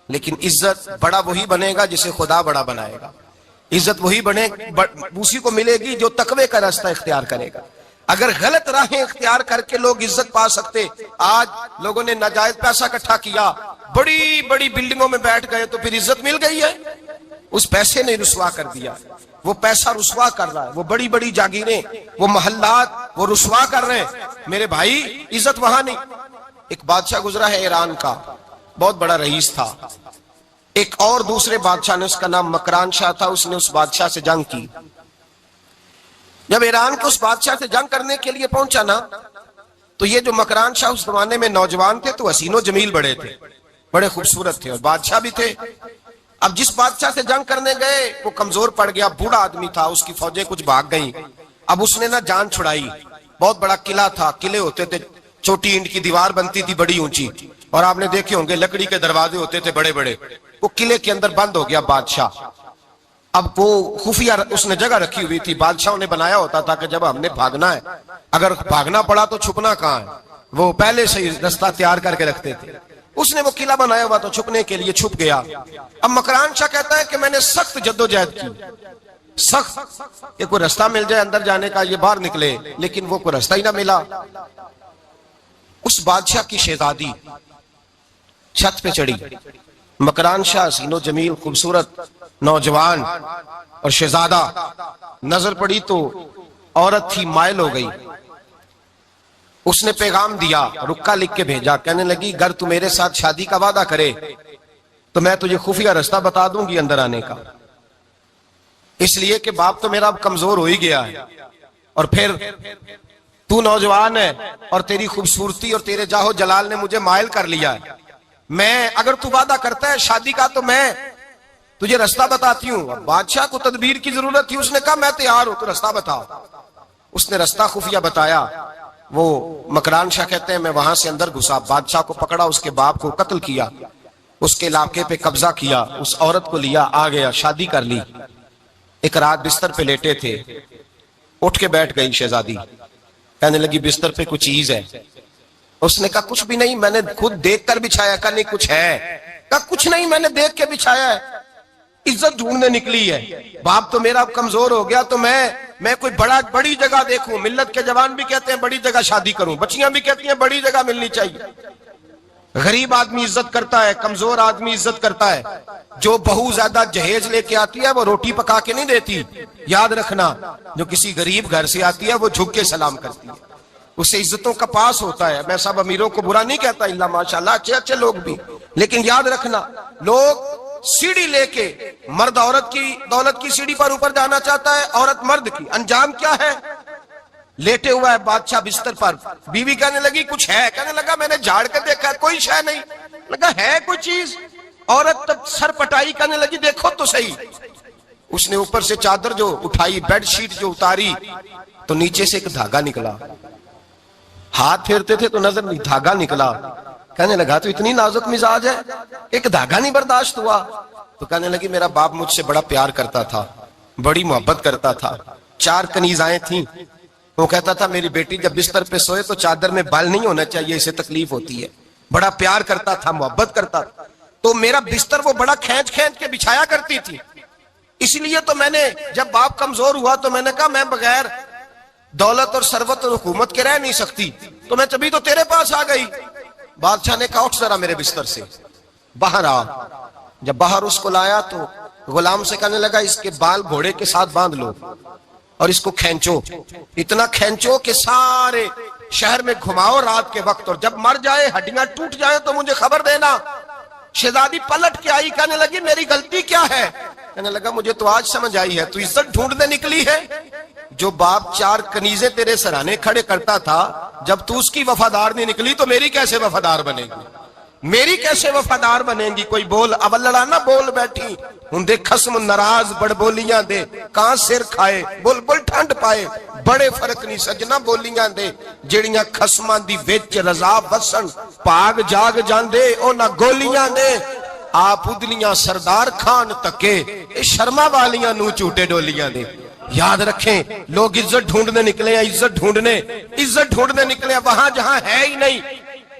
لیکن عزت بڑا وہی بنے گا جسے خدا بڑا بنائے گا. عزت وہی بنے اسی کو ملے گی جو تقوی کا راستہ اختیار کرے گا. اگر غلط راہیں اختیار کر کے لوگ عزت پا سکتے. آج لوگوں نے ناجائز پیسہ اکٹھا کیا، بڑی بڑی بلڈنگوں میں بیٹھ گئے تو پھر عزت مل گئی ہے؟ اس پیسے نے رسوا کر دیا. وہ پیسہ رسوا کر رہا ہے، وہ بڑی بڑی جاگیریں، وہ محلات وہ رسوا کر رہے ہیں. میرے بھائی عزت وہاں نہیں. ایک بادشاہ گزرا ہے ایران کا، بہت بڑا رئیس تھا. ایک اور دوسرے بادشاہ نے، اس کا نام مکران شاہ تھا، اس نے اس بادشاہ سے جنگ کی. جب ایران کو اس بادشاہ سے جنگ کرنے کے لیے پہنچا نا، تو یہ جو مکران شاہ اس زمانے میں نوجوان تھے تو حسین و جمیل بڑے تھے، بڑے خوبصورت تھے، اور بادشاہ بھی تھے. اب جس بادشاہ سے جنگ کرنے گئے وہ کمزور پڑ گیا، بوڑھا آدمی تھا، اس کی فوجیں کچھ بھاگ گئیں. اب اس نے نا جان چھڑائی. بہت بڑا قلعہ تھا، قلعے ہوتے تھے، چھوٹی اینٹ کی دیوار بنتی تھی بڑی اونچی، اور آپ نے دیکھے ہوں گے لکڑی کے دروازے ہوتے تھے بڑے بڑے. وہ قلعے کے اندر بند ہو گیا بادشاہ. اب وہ خفیہ اس نے جگہ رکھی ہوئی تھی، بادشاہوں نے بنایا ہوتا تھا کہ جب ہم نے بھاگنا ہے، اگر بھاگنا پڑا تو چھپنا کہاں ہے، وہ پہلے سے رستہ تیار کر کے رکھتے تھے. اس نے وہ قلعہ بنایا ہوا تو چھپنے کے لیے چھپ گیا. اب مکران شاہ کہتا ہے کہ میں نے سخت جدوجہد کی، سخت کہ کوئی رستہ مل جائے اندر جانے کا، یہ باہر نکلے، لیکن وہ کوئی رستہ ہی نہ ملا. اس بادشاہ کی شہزادی چھت پہ چڑھی. مکران شاہ حسین و جمیل، خوبصورت نوجوان اور شہزادہ، نظر پڑی تو عورت تھی، مائل ہو گئی. اس نے پیغام دیا، رکا لکھ کے بھیجا، کہنے لگی اگر تو میرے ساتھ شادی کا وعدہ کرے تو میں تجھے خفیہ رستہ بتا دوں گی اندر آنے کا. اس لیے کہ باپ تو میرا اب کمزور ہو ہی گیا ہے، اور پھر تو نوجوان ہے اور تیری خوبصورتی اور تیرے جاہو جلال نے مجھے مائل کر لیا ہے. میں اگر تو وعدہ کرتا ہے شادی کا تو میں تجھے رستہ بتاتی ہوں. بادشاہ کو تدبیر کی ضرورت تھی، اس نے کہا میں تیار ہوں، تو رستہ بتاؤ. اس نے رستہ خفیہ بتایا. وہ مکران شاہ کہتے ہیں میں وہاں سے اندر گھسا، بادشاہ کو پکڑا، اس کے باپ کو قتل کیا، اس کے علاقے پہ قبضہ کیا، اس عورت کو لیا، آ گیا، شادی کر لی. ایک رات بستر پہ لیٹے تھے، اٹھ کے بیٹھ گئی شہزادی، کہنے لگی بستر پہ کچھ چیز ہے. اس نے کہا کچھ بھی نہیں، میں نے خود دیکھ کر بچھایا. کہا نہیں کچھ ہے. کہا کچھ نہیں، میں نے دیکھ کے بچھایا ہے. عزت ڈھونڈنے نکلی ہے. باپ تو میرا کمزور ہو گیا تو میں کوئی بڑی جگہ دیکھوں. ملت کے جوان بھی کہتے ہیں بڑی جگہ شادی کروں, بچیاں بھی کہتی ہیں بڑی جگہ ملنی چاہیے. غریب آدمی عزت کرتا ہے, کمزور آدمی عزت کرتا ہے. جو بہو زیادہ جہیز لے کے آتی ہے وہ روٹی پکا کے نہیں دیتی, یاد رکھنا. جو کسی غریب گھر سے آتی ہے وہ جھک کے سلام کرتی ہے, اس سے عزتوں کا پاس ہوتا ہے. میں سب امیروں کو برا نہیں کہتا, اللہ ماشاءاللہ اچھے اچھے لوگ بھی, لیکن یاد رکھنا لوگ سیڑھی لے کے, مرد عورت کی دولت کی سیڑھی پر اوپر جانا چاہتا ہے, عورت مرد کی. انجام کیا ہے؟ لیٹے ہوا ہے بادشاہ بستر پر, بیوی کہنے لگی کچھ ہے, کہنے لگا میں نے جھاڑ کے دیکھا کوئی شے نہیں, لگا ہے کوئی چیز. عورت تب سر پٹائی, کہنے لگی دیکھو تو صحیح. اس نے اوپر سے چادر جو اٹھائی, بیڈ شیٹ جو اتاری, تو نیچے سے ایک دھاگا نکلا. ہاتھ پھیرتے تھے تو نظر نہیں, دھاگا نکلا. کہنے لگا تو اتنی نازک مزاج ہے, ایک دھاگا نہیں برداشت ہوا. تو کہنے لگی میرا باپ مجھ سے بڑا پیار کرتا تھا, بڑی محبت کرتا تھا. 4 کنیزائیں تھیں. وہ کہتا تھا میری بیٹی جب بستر پہ سوئے تو چادر میں بال نہیں ہونا چاہیے, اسے تکلیف ہوتی ہے. بڑا پیار کرتا تھا, محبت کرتا تھا. تو میرا بستر وہ بڑا کھینچ کھینچ کے بچھایا کرتی تھی. اس لیے تو میں نے جب باپ کمزور ہوا تو میں نے کہا میں بغیر دولت اور ثروت اور حکومت کے رہ نہیں سکتی, تو میں تبھی تو تیرے پاس آ گئی. بادشاہ نے کہا اٹھ ذرا میرے بستر سے, باہر آ. جب باہر اس کو لایا تو غلام سے کہنے لگا اس کے بال گھوڑے کے ساتھ باندھ لو اور اس کو کھینچو, اتنا کھینچو کہ سارے شہر میں گھماؤ رات کے وقت, اور جب مر جائے ہڈیاں ٹوٹ جائیں تو مجھے خبر دینا. شہزادی پلٹ کے آئی, کہنے لگی میری غلطی کیا ہے؟ کہنے لگا مجھے تو آج سمجھ آئی ہے, تو عزت ڈھونڈنے نکلی ہے. جو باپ 4 کنیزیں تیرے سرانے کھڑے کرتا تھا, جب تو اس کی وفادار نہیں نکلی تو میری کیسے وفادار بنے گی, میری کیسے وفادار بنے گی؟ کوئی بول اول لڑانا بول بیٹھی ہوں دے خسم ناراض بڑ بولیاں دے, کہاں سر کھائے بول بول ٹھنڈ پائے. بڑے فرق نہیں سجنا بولیاں دے, جڑیاں خسماں دی وچ رضا وسن پاگ جاگ جاندے او نہ گولیاں دے. آپ ادلیاں سردار خان تکے اے شرما والیاں نو چوٹے ڈولیاں دے. یاد رکھیں لوگ عزت ڈھونڈنے نکلے ہیں, عزت ڈھونڈنے نکلے ہیں وہاں جہاں ہے ہی نہیں.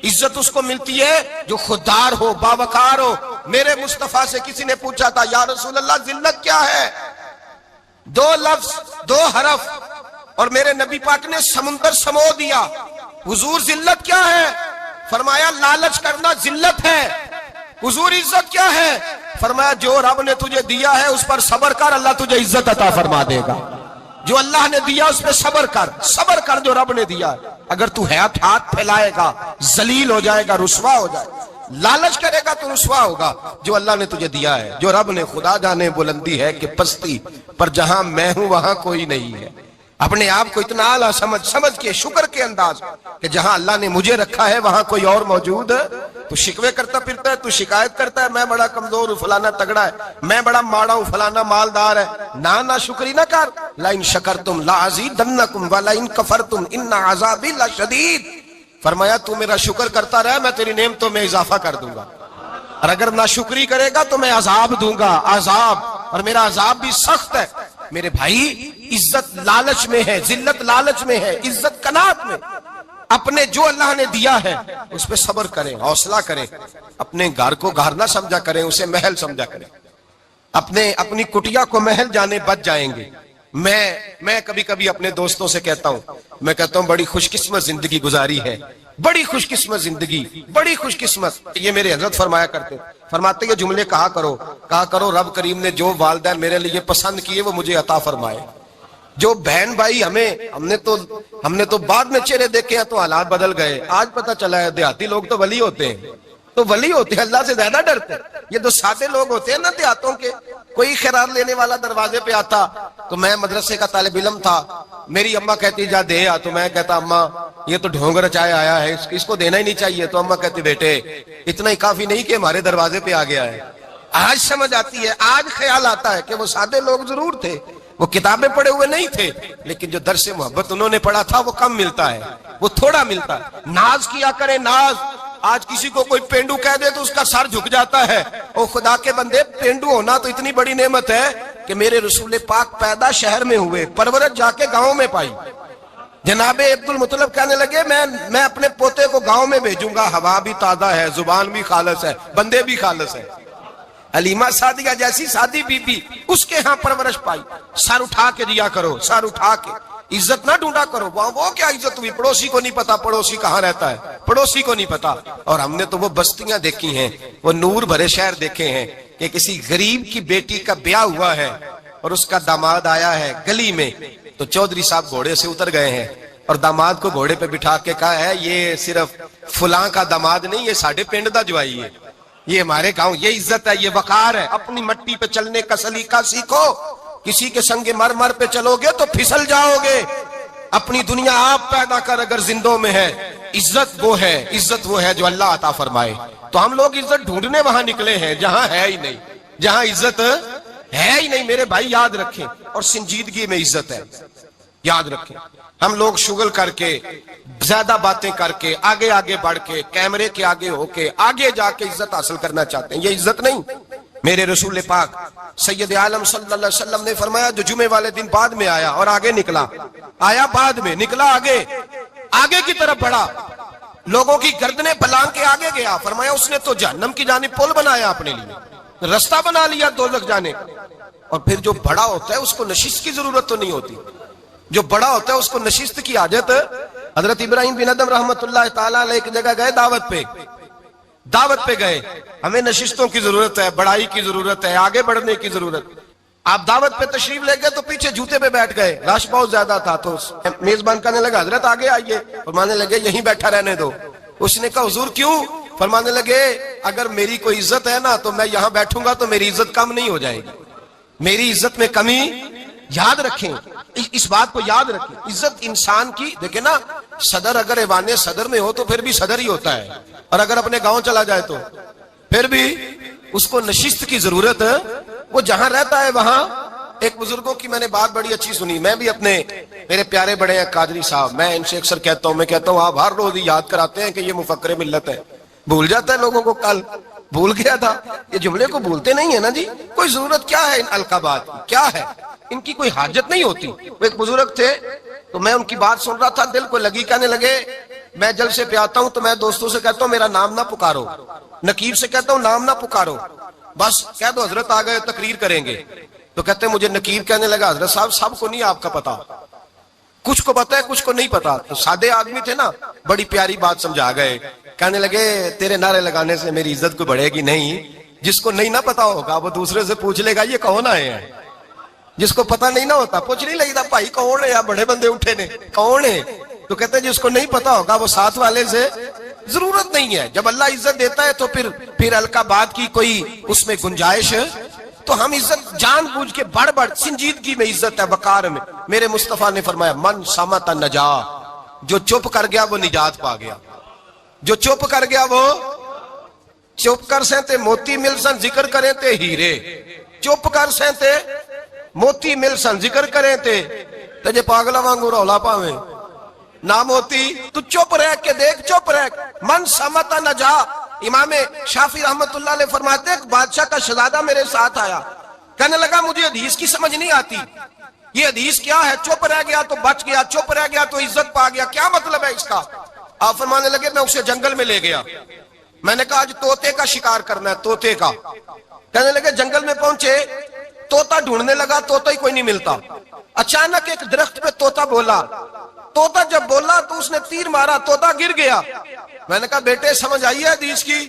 عزت اس کو ملتی ہے جو خوددار ہو, باوقار ہو. میرے مصطفیٰ سے کسی نے پوچھا تھا یا رسول اللہ ذلت کیا ہے؟ 2 لفظ 2 حرف, اور میرے نبی پاک نے سمندر سمو دیا. حضور ذلت کیا ہے؟ فرمایا لالچ کرنا ذلت ہے. حضور عزت کیا ہے؟ فرمایا جو رب نے تجھے دیا ہے اس پر صبر کر, اللہ تجھے عزت عطا فرما دے گا. جو اللہ نے دیا اس پہ صبر کر جو رب نے دیا ہے. اگر تو ہاتھ پھیلائے گا ذلیل ہو جائے گا, رسوا ہو جائے گا. لالچ کرے گا تو رسوا ہوگا. جو اللہ نے تجھے دیا ہے, جو رب نے, خدا جانے بلندی ہے کہ پستی, پر جہاں میں ہوں وہاں کوئی نہیں ہے. اپنے آپ کو اتنا اعلیٰ سمجھ کے شکر کے انداز کہ جہاں اللہ نے مجھے رکھا ہے وہاں کوئی اور موجود ہے. تو شکوے کرتا پھرتا ہے, تو شکایت کرتا ہے میں بڑا کمزور ہوں, فلانا تگڑا ہے, میں بڑا ماڑا ہوں, فلانا مالدار ہے. نا شکری نہ کر. لئن شکرتم لازیدنکم ولئن کفرتم ان عذابی لشدید. فرمایا تو میرا شکر کرتا رہے, میں تیری نعمتوں میں اضافہ کر دوں گا, اور اگر ناشکری کرے گا تو میں عذاب دوں گا, عذاب, اور میرا عذاب بھی سخت ہے. میرے بھائی عزت لالچ میں ہے, ذلت لالچ میں ہے, عزت قناعت میں. اپنے جو اللہ نے دیا ہے اس پہ صبر کریں, حوصلہ کریں. اپنے گھر کو گھر نہ سمجھا کریں, اسے محل سمجھا کریں. اپنی کٹیا کو محل جانے بچ جائیں گے. میں کبھی کبھی اپنے دوستوں سے کہتا ہوں بڑی خوش قسمت زندگی گزاری ہے, بڑی خوش قسمت زندگی, بڑی خوش قسمت. یہ میرے حضرت فرماتے یہ جملے کہا کرو رب کریم نے جو والدین میرے لیے پسند کیے وہ مجھے عطا فرمائے. جو بہن بھائی ہم نے تو بعد میں چہرے دیکھے ہیں تو حالات بدل گئے. آج پتہ چلا ہے دیہاتی لوگ تو ولی ہوتے ہیں, اللہ سے زیادہ ڈرتے ہیں. یہ تو سادے لوگ ہوتے ہیں نا دیہاتوں کے. کوئی خیرات لینے والا دروازے پہ آتا تو میں مدرسے کا طالب علم تھا, میری اماں کہتی جا دے آ, تو میں کہتا اماں یہ تو ڈھونگ رچائے آیا ہے, اس کو دینا ہی نہیں چاہیے. تو اماں کہتی بیٹے اتنا ہی کافی نہیں کہ ہمارے دروازے پہ آ گیا ہے. آج سمجھ آتی ہے, آج خیال آتا ہے کہ وہ سادے لوگ ضرور تھے, وہ کتابیں پڑھے ہوئے نہیں تھے, لیکن جو درس محبت انہوں نے پڑھا تھا وہ کم ملتا ہے, وہ تھوڑا ملتا ہے. ناز کیا کریں, ناز. آج کسی کو کوئی پینڈو کہہ دے تو اس کا سر جھک جاتا ہے. او خدا کے بندے, پینڈو ہونا تو اتنی بڑی نعمت ہے کہ میرے رسول پاک پیدا شہر میں ہوئے, پرورش جا کے گاؤں میں پائی. جناب عبد المطلب کہنے لگے میں اپنے پوتے کو گاؤں میں بھیجوں گا, ہوا بھی تازہ ہے, زبان بھی خالص ہے, بندے بھی خالص ہے. حلیمہ سعدیہ جیسی سادی بی بی اس کے ہاں پرورش پائی. سر اٹھا کے دیا کرو, سر اٹھا کے, عزت نہ ڈھونڈا کرو. وہ کیا عزت ہوئی, پڑوسی کو نہیں پتا پڑوسی کہاں رہتا ہے, پڑوسی کو نہیں پتا. اور ہم نے تو وہ بستیاں دیکھی ہیں, وہ نور بھرے شہر دیکھے ہیں کہ کسی غریب کی بیٹی کا بیاہ ہوا ہے اور اس کا داماد آیا ہے گلی میں, تو چودھری صاحب گھوڑے سے اتر گئے ہیں اور داماد کو گھوڑے پہ بٹھا کے کہا ہے یہ صرف فلاں کا داماد نہیں, یہ ساڑھے پنڈ دا جوائی ہے, یہ ہمارے گاؤں, یہ عزت ہے, یہ وقار ہے. اپنی مٹی پہ چلنے کا سلیقہ سیکھو, کسی کے سنگ مرمر پہ چلو گے تو پھسل جاؤ گے. اپنی دنیا آپ پیدا کر اگر زندوں میں ہے. عزت وہ ہے, عزت وہ ہے جو اللہ عطا فرمائے. تو ہم لوگ عزت ڈھونڈنے وہاں نکلے ہیں جہاں ہے ہی نہیں, جہاں عزت ہے ہی نہیں. میرے بھائی یاد رکھیں, اور سنجیدگی میں عزت ہے, یاد رکھیں. ہم لوگ شغل کر کے, زیادہ باتیں کر کے, آگے آگے بڑھ کے, کیمرے کے آگے ہو کے, آگے جا کے عزت حاصل کرنا چاہتے ہیں. یہ عزت نہیں. میرے رسول پاک سید عالم صلی اللہ علیہ وسلم نے فرمایا جو جمعے والے دن بعد میں آیا اور آگے نکلا, آیا بعد میں, نکلا آگے, آگے کی طرف بڑھا, لوگوں کی گردنیں بلان کے آگے گیا. فرمایا اس نے تو جہنم کی جانب پل بنایا اپنے لیے, رستہ بنا لیا دوزخ جانے. اور پھر جو بڑا ہوتا ہے اس کو نشست کی ضرورت تو نہیں ہوتی. جو بڑا ہوتا ہے اس کو نشست کی حاجت. حضرت ابراہیم بن ادم رحمت اللہ تعالیٰ علیہ ایک جگہ گئے دعوت پہ گئے. ہمیں نشستوں کی ضرورت ہے, بڑائی کی ضرورت ہے, آگے بڑھنے کی ضرورت. آپ دعوت پہ تشریف لے گئے تو پیچھے جوتے پہ بیٹھ گئے, رش بہت زیادہ تھا. تو میزبان کہنے لگا حضرت آگے آئیے. فرمانے لگے یہیں بیٹھا رہنے دو. اس نے کہا حضور کیوں؟ فرمانے لگے اگر میری کوئی عزت ہے نا تو میں یہاں بیٹھوں گا تو میری عزت کم نہیں ہو جائے گی, میری عزت میں کمی. یاد رکھیں, اس بات کو یاد رکھیں. عزت انسان کی, دیکھیں نا, صدر اگر ایوان صدر میں ہو تو پھر بھی صدر ہی ہوتا ہے, اور اگر اپنے گاؤں چلا جائے تو پھر بھی اس کو نشست کی ضرورت ہے. وہ جہاں رہتا ہے وہاں. ایک بزرگوں کی میں نے بات بڑی اچھی سنی. میں بھی اپنے, میرے پیارے بڑے ہیں قادری صاحب, میں ان سے اکثر کہتا ہوں, میں کہتا ہوں آپ ہر روز یاد کراتے ہیں کہ یہ مفکر ملت ہے. بھول جاتا ہے لوگوں کو, کل بھول گیا تھا. یہ جملے کو بھولتے نہیں ہے نا جی. کوئی ضرورت کیا ہے ان القابات کی, کیا ہے ان کی, کوئی حاجت نہیں ہوتی. وہ ایک بزرگ تھے تو میں ان کی بات سن رہا تھا, دل کو لگی. کہنے لگے میں جلسے پہ آتا ہوں تو میں دوستوں سے کہتا ہوں میرا نام نہ پکارو, نقیب سے کہتا ہوں نام نہ پکارو, بس کہہ دو حضرت آ گئے تقریر کریں گے. تو کہتے ہیں مجھے نقیب کہنے لگا حضرت صاحب سب کو نہیں آپ کا پتا, کچھ کو پتا ہے کچھ کو نہیں پتا. تو سادے آدمی تھے نا, بڑی پیاری بات سمجھا گئے. کہنے لگے تیرے نعرے لگانے سے میری عزت کو بڑھے گی نہیں. جس کو نہیں نہ پتا ہوگا وہ دوسرے سے پوچھ لے گا یہ کون آئے ہیں. جس کو پتا نہیں نہ ہوتا پوچھ نہیں لگتا بھائی کون ہے, یا بڑے بندے اٹھے نے کون ہے. تو کہتے ہیں جس کو نہیں پتا ہوگا وہ ساتھ والے سے ضرورت نہیں ہے. جب اللہ عزت دیتا ہے تو پھر القابات کی کوئی اس میں گنجائش. تو ہم عزت جان بوجھ کے بڑھ سنجیدگی میں عزت ہے, وقار میں. میرے مصطفیٰ نے فرمایا من صمت نجا, جو چپ کر گیا وہ نجات پا گیا. جو چپ کر گیا وہ چپ کر سہتے موتی مل سن ذکر کریں تے ہیرے. چپ کر سہتے موتی مل سن ذکر کریں تے تجھے پاگلا وانگو رولا پاویں نہ موتی. تو چپ رہ کے دیکھ, چپ رہ. من سمت نجا. امام شافعی رحمت اللہ علیہ فرماتے ایک بادشاہ کا شہزادہ میرے ساتھ آیا, کہنے لگا مجھے حدیث کی سمجھ نہیں آتی, یہ حدیث کیا ہے؟ چپ رہ گیا تو بچ گیا, چپ رہ گیا تو عزت پا گیا, کیا مطلب ہے اس کا؟ آپ فرمانے لگے میں اسے جنگل میں لے گیا, میں نے کہا آج طوطے کا شکار کرنا ہے, طوطے کا. کہنے لگے جنگل میں پہنچے, طوطا ڈھونڈنے لگا, طوطا ہی کوئی نہیں ملتا. اچانک ایک درخت پہ طوطا بولا. طوطا جب بولا تو اس نے تیر مارا, طوطا گر گیا. میں نے کہا بیٹے سمجھ آئی ہے حدیث کی؟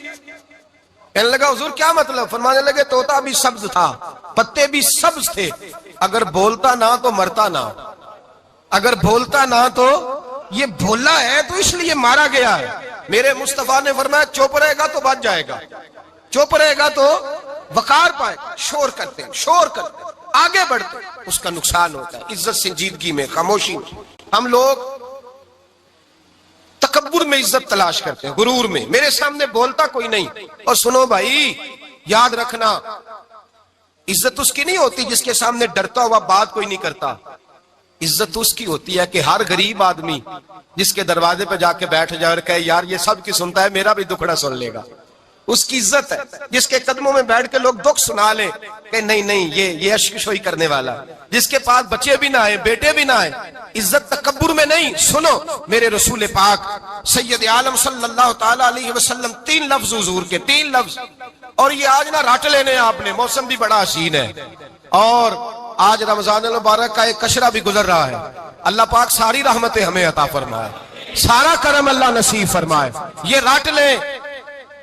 کہنے لگا حضور کیا مطلب؟ فرمانے لگے طوطا بھی سبز تھا, پتے بھی سبز تھے, اگر بولتا نہ تو مرتا نہ, اگر بولتا نہ تو یہ بولا ہے تو اس لیے مارا گیا ہے. میرے مصطفیٰ نے فرمایا چپ رہے گا تو بچ جائے گا, چپ رہے گا تو وقار پائے. شور کرتے آگے بڑھتے اس کا نقصان ہوتا ہے. عزت سنجیدگی میں, خاموشی میں. ہم لوگ تکبر میں عزت تلاش کرتے ہیں, غرور میں. میرے سامنے بولتا کوئی نہیں. اور سنو بھائی یاد رکھنا, عزت اس کی نہیں ہوتی جس کے سامنے ڈرتا ہوا بات کوئی نہیں کرتا. عزت اس کی ہوتی ہے کہ ہر غریب آدمی جس کے دروازے پہ جا کے بیٹھ جائے اور کہے یار یہ سب کی سنتا ہے, میرا بھی دکھڑا سن لے گا, اس کی عزت ہے. جس کے قدموں میں بیٹھ کے لوگ دکھ سنا لیں کہ نہیں یہ اشک شوئی کرنے والا, جس کے پاس بچے بھی نہ آئے, بیٹے بھی نہ آئے. عزت تکبر میں نہیں. سنو میرے رسول پاک سید عالم صلی اللہ تعالی علیہ وسلم 3 لفظ حضور کے, 3 لفظ اور یہ آج نہ رٹ لینے آپ نے، موسم بھی بڑا حسین ہے، اور آج رمضان المبارک کا ایک کشرہ بھی گزر رہا ہے۔ اللہ پاک ساری رحمتیں ہمیں عطا فرمائے، سارا کرم اللہ نصیب فرمائے۔ یہ رٹ لیں،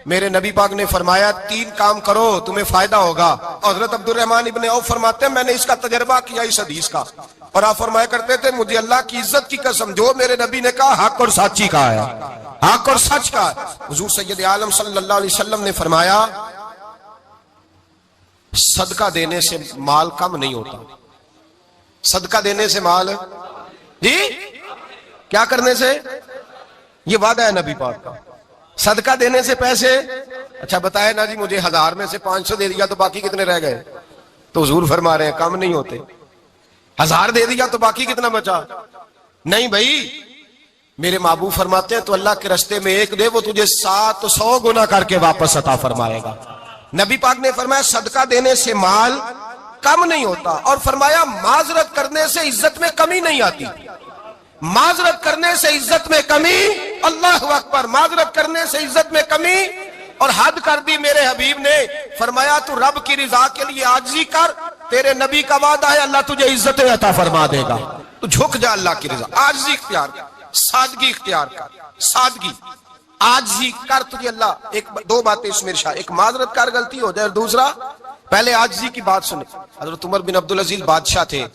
میرے نبی پاک نے فرمایا 3 کام کرو تمہیں فائدہ ہوگا۔ حضرت عبد الرحمن ابن عوف فرماتے ہیں میں نے اس کا تجربہ کیا اس حدیث کا، اور آپ فرمایا کرتے تھے مجھے اللہ کی عزت کی قسم جو میرے نبی نے کہا حق اور سچی کہا ہے، حق اور سچ کہا ہے۔ حضور سید عالم صلی اللہ علیہ وسلم نے فرمایا صدقہ دینے سے مال کم نہیں ہوتا، صدقہ دینے سے مال، جی کیا کرنے سے؟ یہ وعدہ ہے نبی پاک کا، صدقہ دینے سے پیسے، اچھا بتائے نا جی مجھے 1000 میں سے 500 دے دیا تو باقی کتنے رہ گئے؟ تو حضور فرما رہے ہیں کم نہیں ہوتے۔ 1000 دے دیا تو باقی کتنا بچا؟ نہیں بھائی، میرے محبوب فرماتے ہیں تو اللہ کے رستے میں 1 دے وہ تجھے 700 گنا کر کے واپس عطا فرمائے گا۔ نبی پاک نے فرمایا صدقہ دینے سے مال کم نہیں ہوتا، اور فرمایا معذرت کرنے سے عزت میں کمی نہیں آتی، معذرت کرنے سے عزت میں کمی، اللہ اکبر، معذرت کرنے سے عزت میں کمی، اور حد کر دی میرے حبیب نے، فرمایا تو رب کی رضا کے لیے عاجزی کر، تیرے نبی کا وعدہ ہے اللہ تجھے عزت عطا فرما دے گا، تو جھک جا اللہ کی رضا، عاجزی اختیار کر، سادگی اختیار کر، سادگی عاجزی کر، تجھے اللہ 2 باتیں اس میں ارشاد، ایک معذرت کر غلطی ہو جائے، اور دوسرا پہلے عاجزی کی بات سنے۔ حضرت عمر بن عبدالعزیز بادشاہ تھے،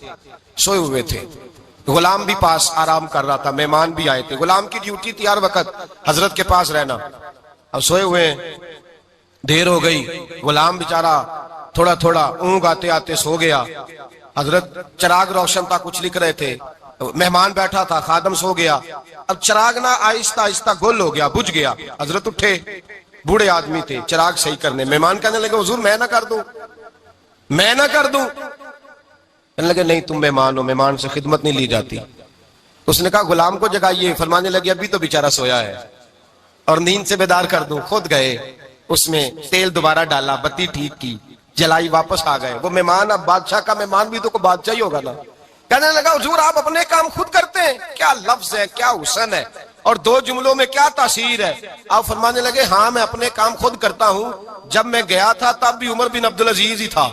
سوئے ہوئے تھے، غلام بھی پاس آرام کر رہا تھا، مہمان بھی آئے تھے، غلام کی ڈیوٹی تھی ہر وقت حضرت کے پاس رہنا، اب سوئے ہوئے دیر ہو گئی، غلام بیچارہ تھوڑا تھوڑا اونگ آتے آتے سو گیا، حضرت چراغ روشن تھا کچھ لکھ رہے تھے، مہمان بیٹھا تھا خادم سو گیا، اب چراغ نہ آہستہ آہستہ گل ہو گیا، بجھ گیا، حضرت اٹھے، بوڑھے آدمی تھے چراغ صحیح کرنے، مہمان کہنے لگے حضور میں نہ کر دوں، میں نہ کر دوں، کہنے لگے نہیں تم مہمان ہو، مہمان سے خدمت نہیں لی جاتی۔ اس نے کہا غلام کو جگائیے، فرمانے لگے ابھی تو بیچارہ سویا ہے اور نیند سے بیدار کر دوں، خود گئے، اس میں تیل دوبارہ ڈالا، بتی ٹھیک کی، جلائی، واپس آ گئے، وہ مہمان اب بادشاہ کا مہمان بھی تو کوئی بادشاہ ہی ہوگا نا، کہنے لگا حضور آپ اپنے کام خود کرتے ہیں، کیا لفظ ہے، کیا حسن ہے، اور 2 جملوں میں کیا تاثیر ہے۔ آپ فرمانے لگے ہاں میں اپنے کام خود کرتا ہوں، جب میں گیا تھا تب بھی عمر بن عبدالعزیز ہی تھا،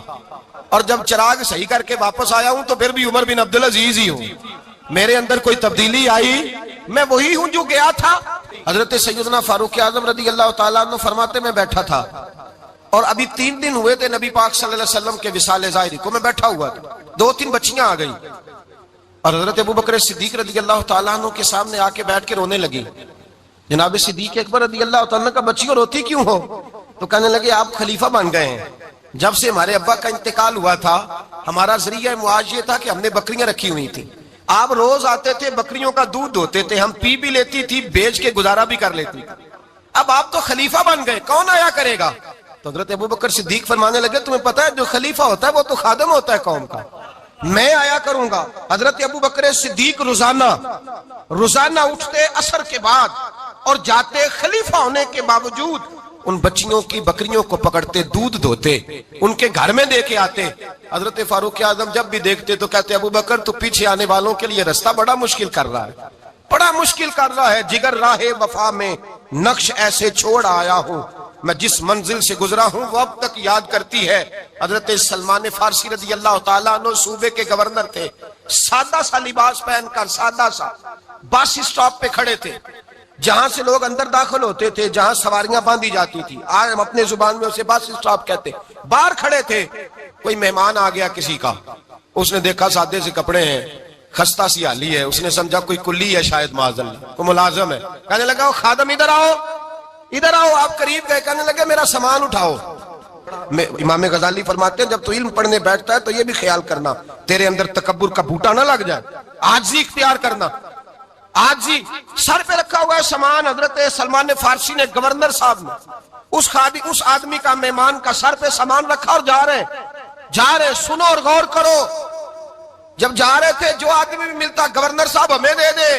اور جب چراغ صحیح کر کے واپس آیا ہوں تو پھر بھی عمر بن عبدالعزیز ہی ہوں، میرے اندر کوئی تبدیلی آئی، میں وہی ہوں جو گیا تھا۔ حضرت سیدنا فاروق اعظم رضی اللہ تعالیٰ عنہ فرماتے میں بیٹھا تھا، اور ابھی 3 دن ہوئے تھے نبی پاک صلی اللہ علیہ وسلم کے وصال ظاہری کو، میں بیٹھا ہوا تھا، 2-3 بچیاں آ گئی، اور حضرت ابوبکر صدیق رضی اللہ تعالیٰ عنہ کے سامنے آ کے بیٹھ کے رونے لگی۔ جناب صدیق اکبر رضی اللہ تعالیٰ عنہ کا بچیوں روتی کیوں ہو؟ تو کہنے لگے آپ خلیفہ بن گئے ہیں، جب سے ہمارے ابا کا انتقال ہوا تھا ہمارا ذریعہ معاش یہ تھا کہ ہم نے بکریاں رکھی ہوئی تھیں، آپ روز آتے تھے بکریوں کا دودھ دھوتے تھے، ہم پی بھی لیتی تھی، بیچ کے گزارا بھی کر لیتی، اب آپ تو خلیفہ بن گئے، کون آیا کرے گا؟ تو حضرت ابوبکر صدیق فرمانے لگے تمہیں پتہ ہے جو خلیفہ ہوتا ہے وہ تو خادم ہوتا ہے قوم کا، میں آیا کروں گا۔ حضرت ابوبکر صدیق روزانہ اٹھتے عصر کے بعد اور جاتے، خلیفہ ہونے کے باوجود ان بچیوں کی بکریوں کو پکڑتے، دودھ دھوتے، ان کے گھر میں دے کے آتے۔ حضرت فاروق اعظم جب بھی دیکھتے تو کہتے ابوبکر تو پیچھے آنے والوں کے لیے رستہ بڑا مشکل کر رہا ہے، بڑا مشکل کر رہا ہے، جگر راہ وفا میں نقش ایسے چھوڑ آیا ہوں، میں جس منزل سے گزرا ہوں وہ اب تک یاد کرتی ہے۔ حضرت سلمان فارسی رضی اللہ تعالیٰ عنہ صوبے کے گورنر تھے، سادہ سا لباس پہن کر، سادہ سا، بس اسٹاپ پہ کھڑے تھے، جہاں سے لوگ اندر داخل ہوتے تھے، جہاں سواریاں باندھی جاتی تھی، آج ہم اپنے زبان میں اسے بس اسٹاپ کہتے، باہر کھڑے تھے، کوئی مہمان آ گیا کسی کا، اس نے دیکھا سادے سے کپڑے ہیں، خستہ سی حالی ہے، اس نے سمجھا کوئی کلی ہے شاید معاذ اللہ، کوئی ملازم ہے، کہنے لگا خادم ادھر آؤ، ادھر آؤ، آپ قریب گئے، کہنے لگے میرا سامان اٹھاؤ۔ امام غزالی فرماتے ہیں جب تو علم پڑھنے بیٹھتا ہے تو یہ بھی خیال کرنا تیرے اندر تکبر کا بوٹا نہ لگ جائے، عاجزی اختیار کرنا، عاجزی، سر پہ رکھا ہوا ہے سامان، حضرت سلمان فارسی نے، گورنر صاحب نے، اس آدمی کا، مہمان کا سر پہ سامان رکھا اور جا رہے، سنو اور غور کرو، جب جا رہے تھے جو آدمی بھی ملتا گورنر صاحب ہمیں دے دے،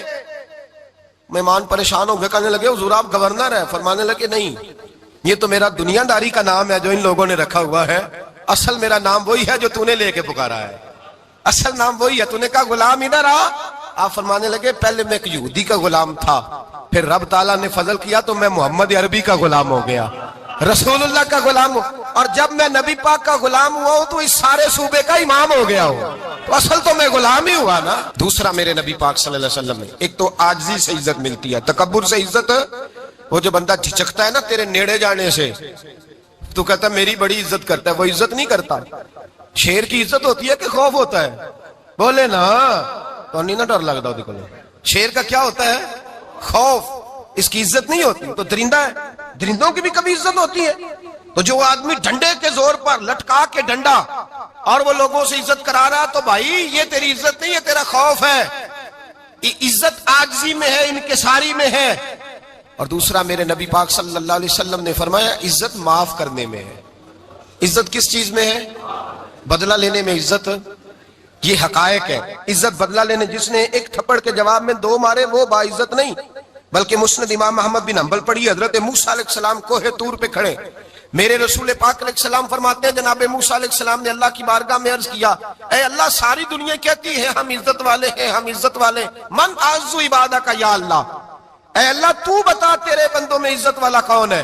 مہمان پریشان ہو گئے، کہنے لگے حضور آپ گورنر ہیں؟ فرمانے لگے نہیں، یہ تو میرا دنیا داری کا نام ہے جو ان لوگوں نے رکھا ہوا ہے، اصل میرا نام وہی ہے جو تو نے لے کے پکارا ہے، اصل نام وہی ہے۔ تو نے کہا غلام ادھر آ، آپ فرمانے لگے پہلے میں ایک یہودی کا غلام تھا، پھر رب تعالیٰ نے فضل کیا تو میں محمد عربی کا غلام ہو گیا، رسول اللہ کا غلام ہوں، اور جب میں نبی پاک کا غلام ہوا ہوں تو اس سارے صوبے کا امام ہو گیا ہوں، تو اصل تو میں غلام ہی ہوا نا۔ دوسرا میرے نبی پاک صلی اللہ علیہ وسلم نے، ایک تو عاجزی سے عزت ملتی ہے، تکبر سے عزت، وہ جو بندہ جھجکتا ہے نا تیرے نیڑے جانے سے، تو کہتا ہے میری بڑی عزت کرتا ہے، وہ عزت نہیں کرتا۔ شیر کی عزت ہوتی ہے کہ خوف ہوتا ہے؟ بولے نا، تو نہیں نا ڈر لگتا دیکھو۔ شیر کا کیا ہوتا ہے؟ خوف، اس کی عزت نہیں ہوتی۔ تو درندہ ہے، درندوں کی بھی کبھی عزت ہوتی ہے؟ تو جو آدمی ڈنڈے کے زور پر لٹکا کے ڈنڈا اور وہ لوگوں سے عزت کرا رہا، تو بھائی یہ تیری عزت نہیں ہے، تیرا خوف ہے۔ عزت عاجزی میں ہے، انکساری میں ہے۔ اور دوسرا میرے نبی پاک صلی اللہ علیہ وسلم نے فرمایا عزت معاف کرنے میں ہے۔ عزت کس چیز میں ہے؟ بدلہ لینے میں عزت، یہ حقائق ہے۔ عزت بدلہ لینے، جس نے ایک تھپڑ کے جواب میں 2 مارے وہ باعزت نہیں، بلکہ مسند امام احمد بن حنبل پڑھی، حضرت موسیٰ علیہ السلام کوہ طور پہ کھڑے، میرے رسول پاک علیہ السلام فرماتے ہیں جناب موسیٰ علیہ السلام نے اللہ کی بارگاہ میں عرض کیا، اے اللہ ساری دنیا کہتی ہے ہم عزت والے ہیں، ہم عزت والے، من اعز عبادہ کا یا اللہ، اے اللہ تو بتا تیرے بندوں میں عزت والا کون ہے؟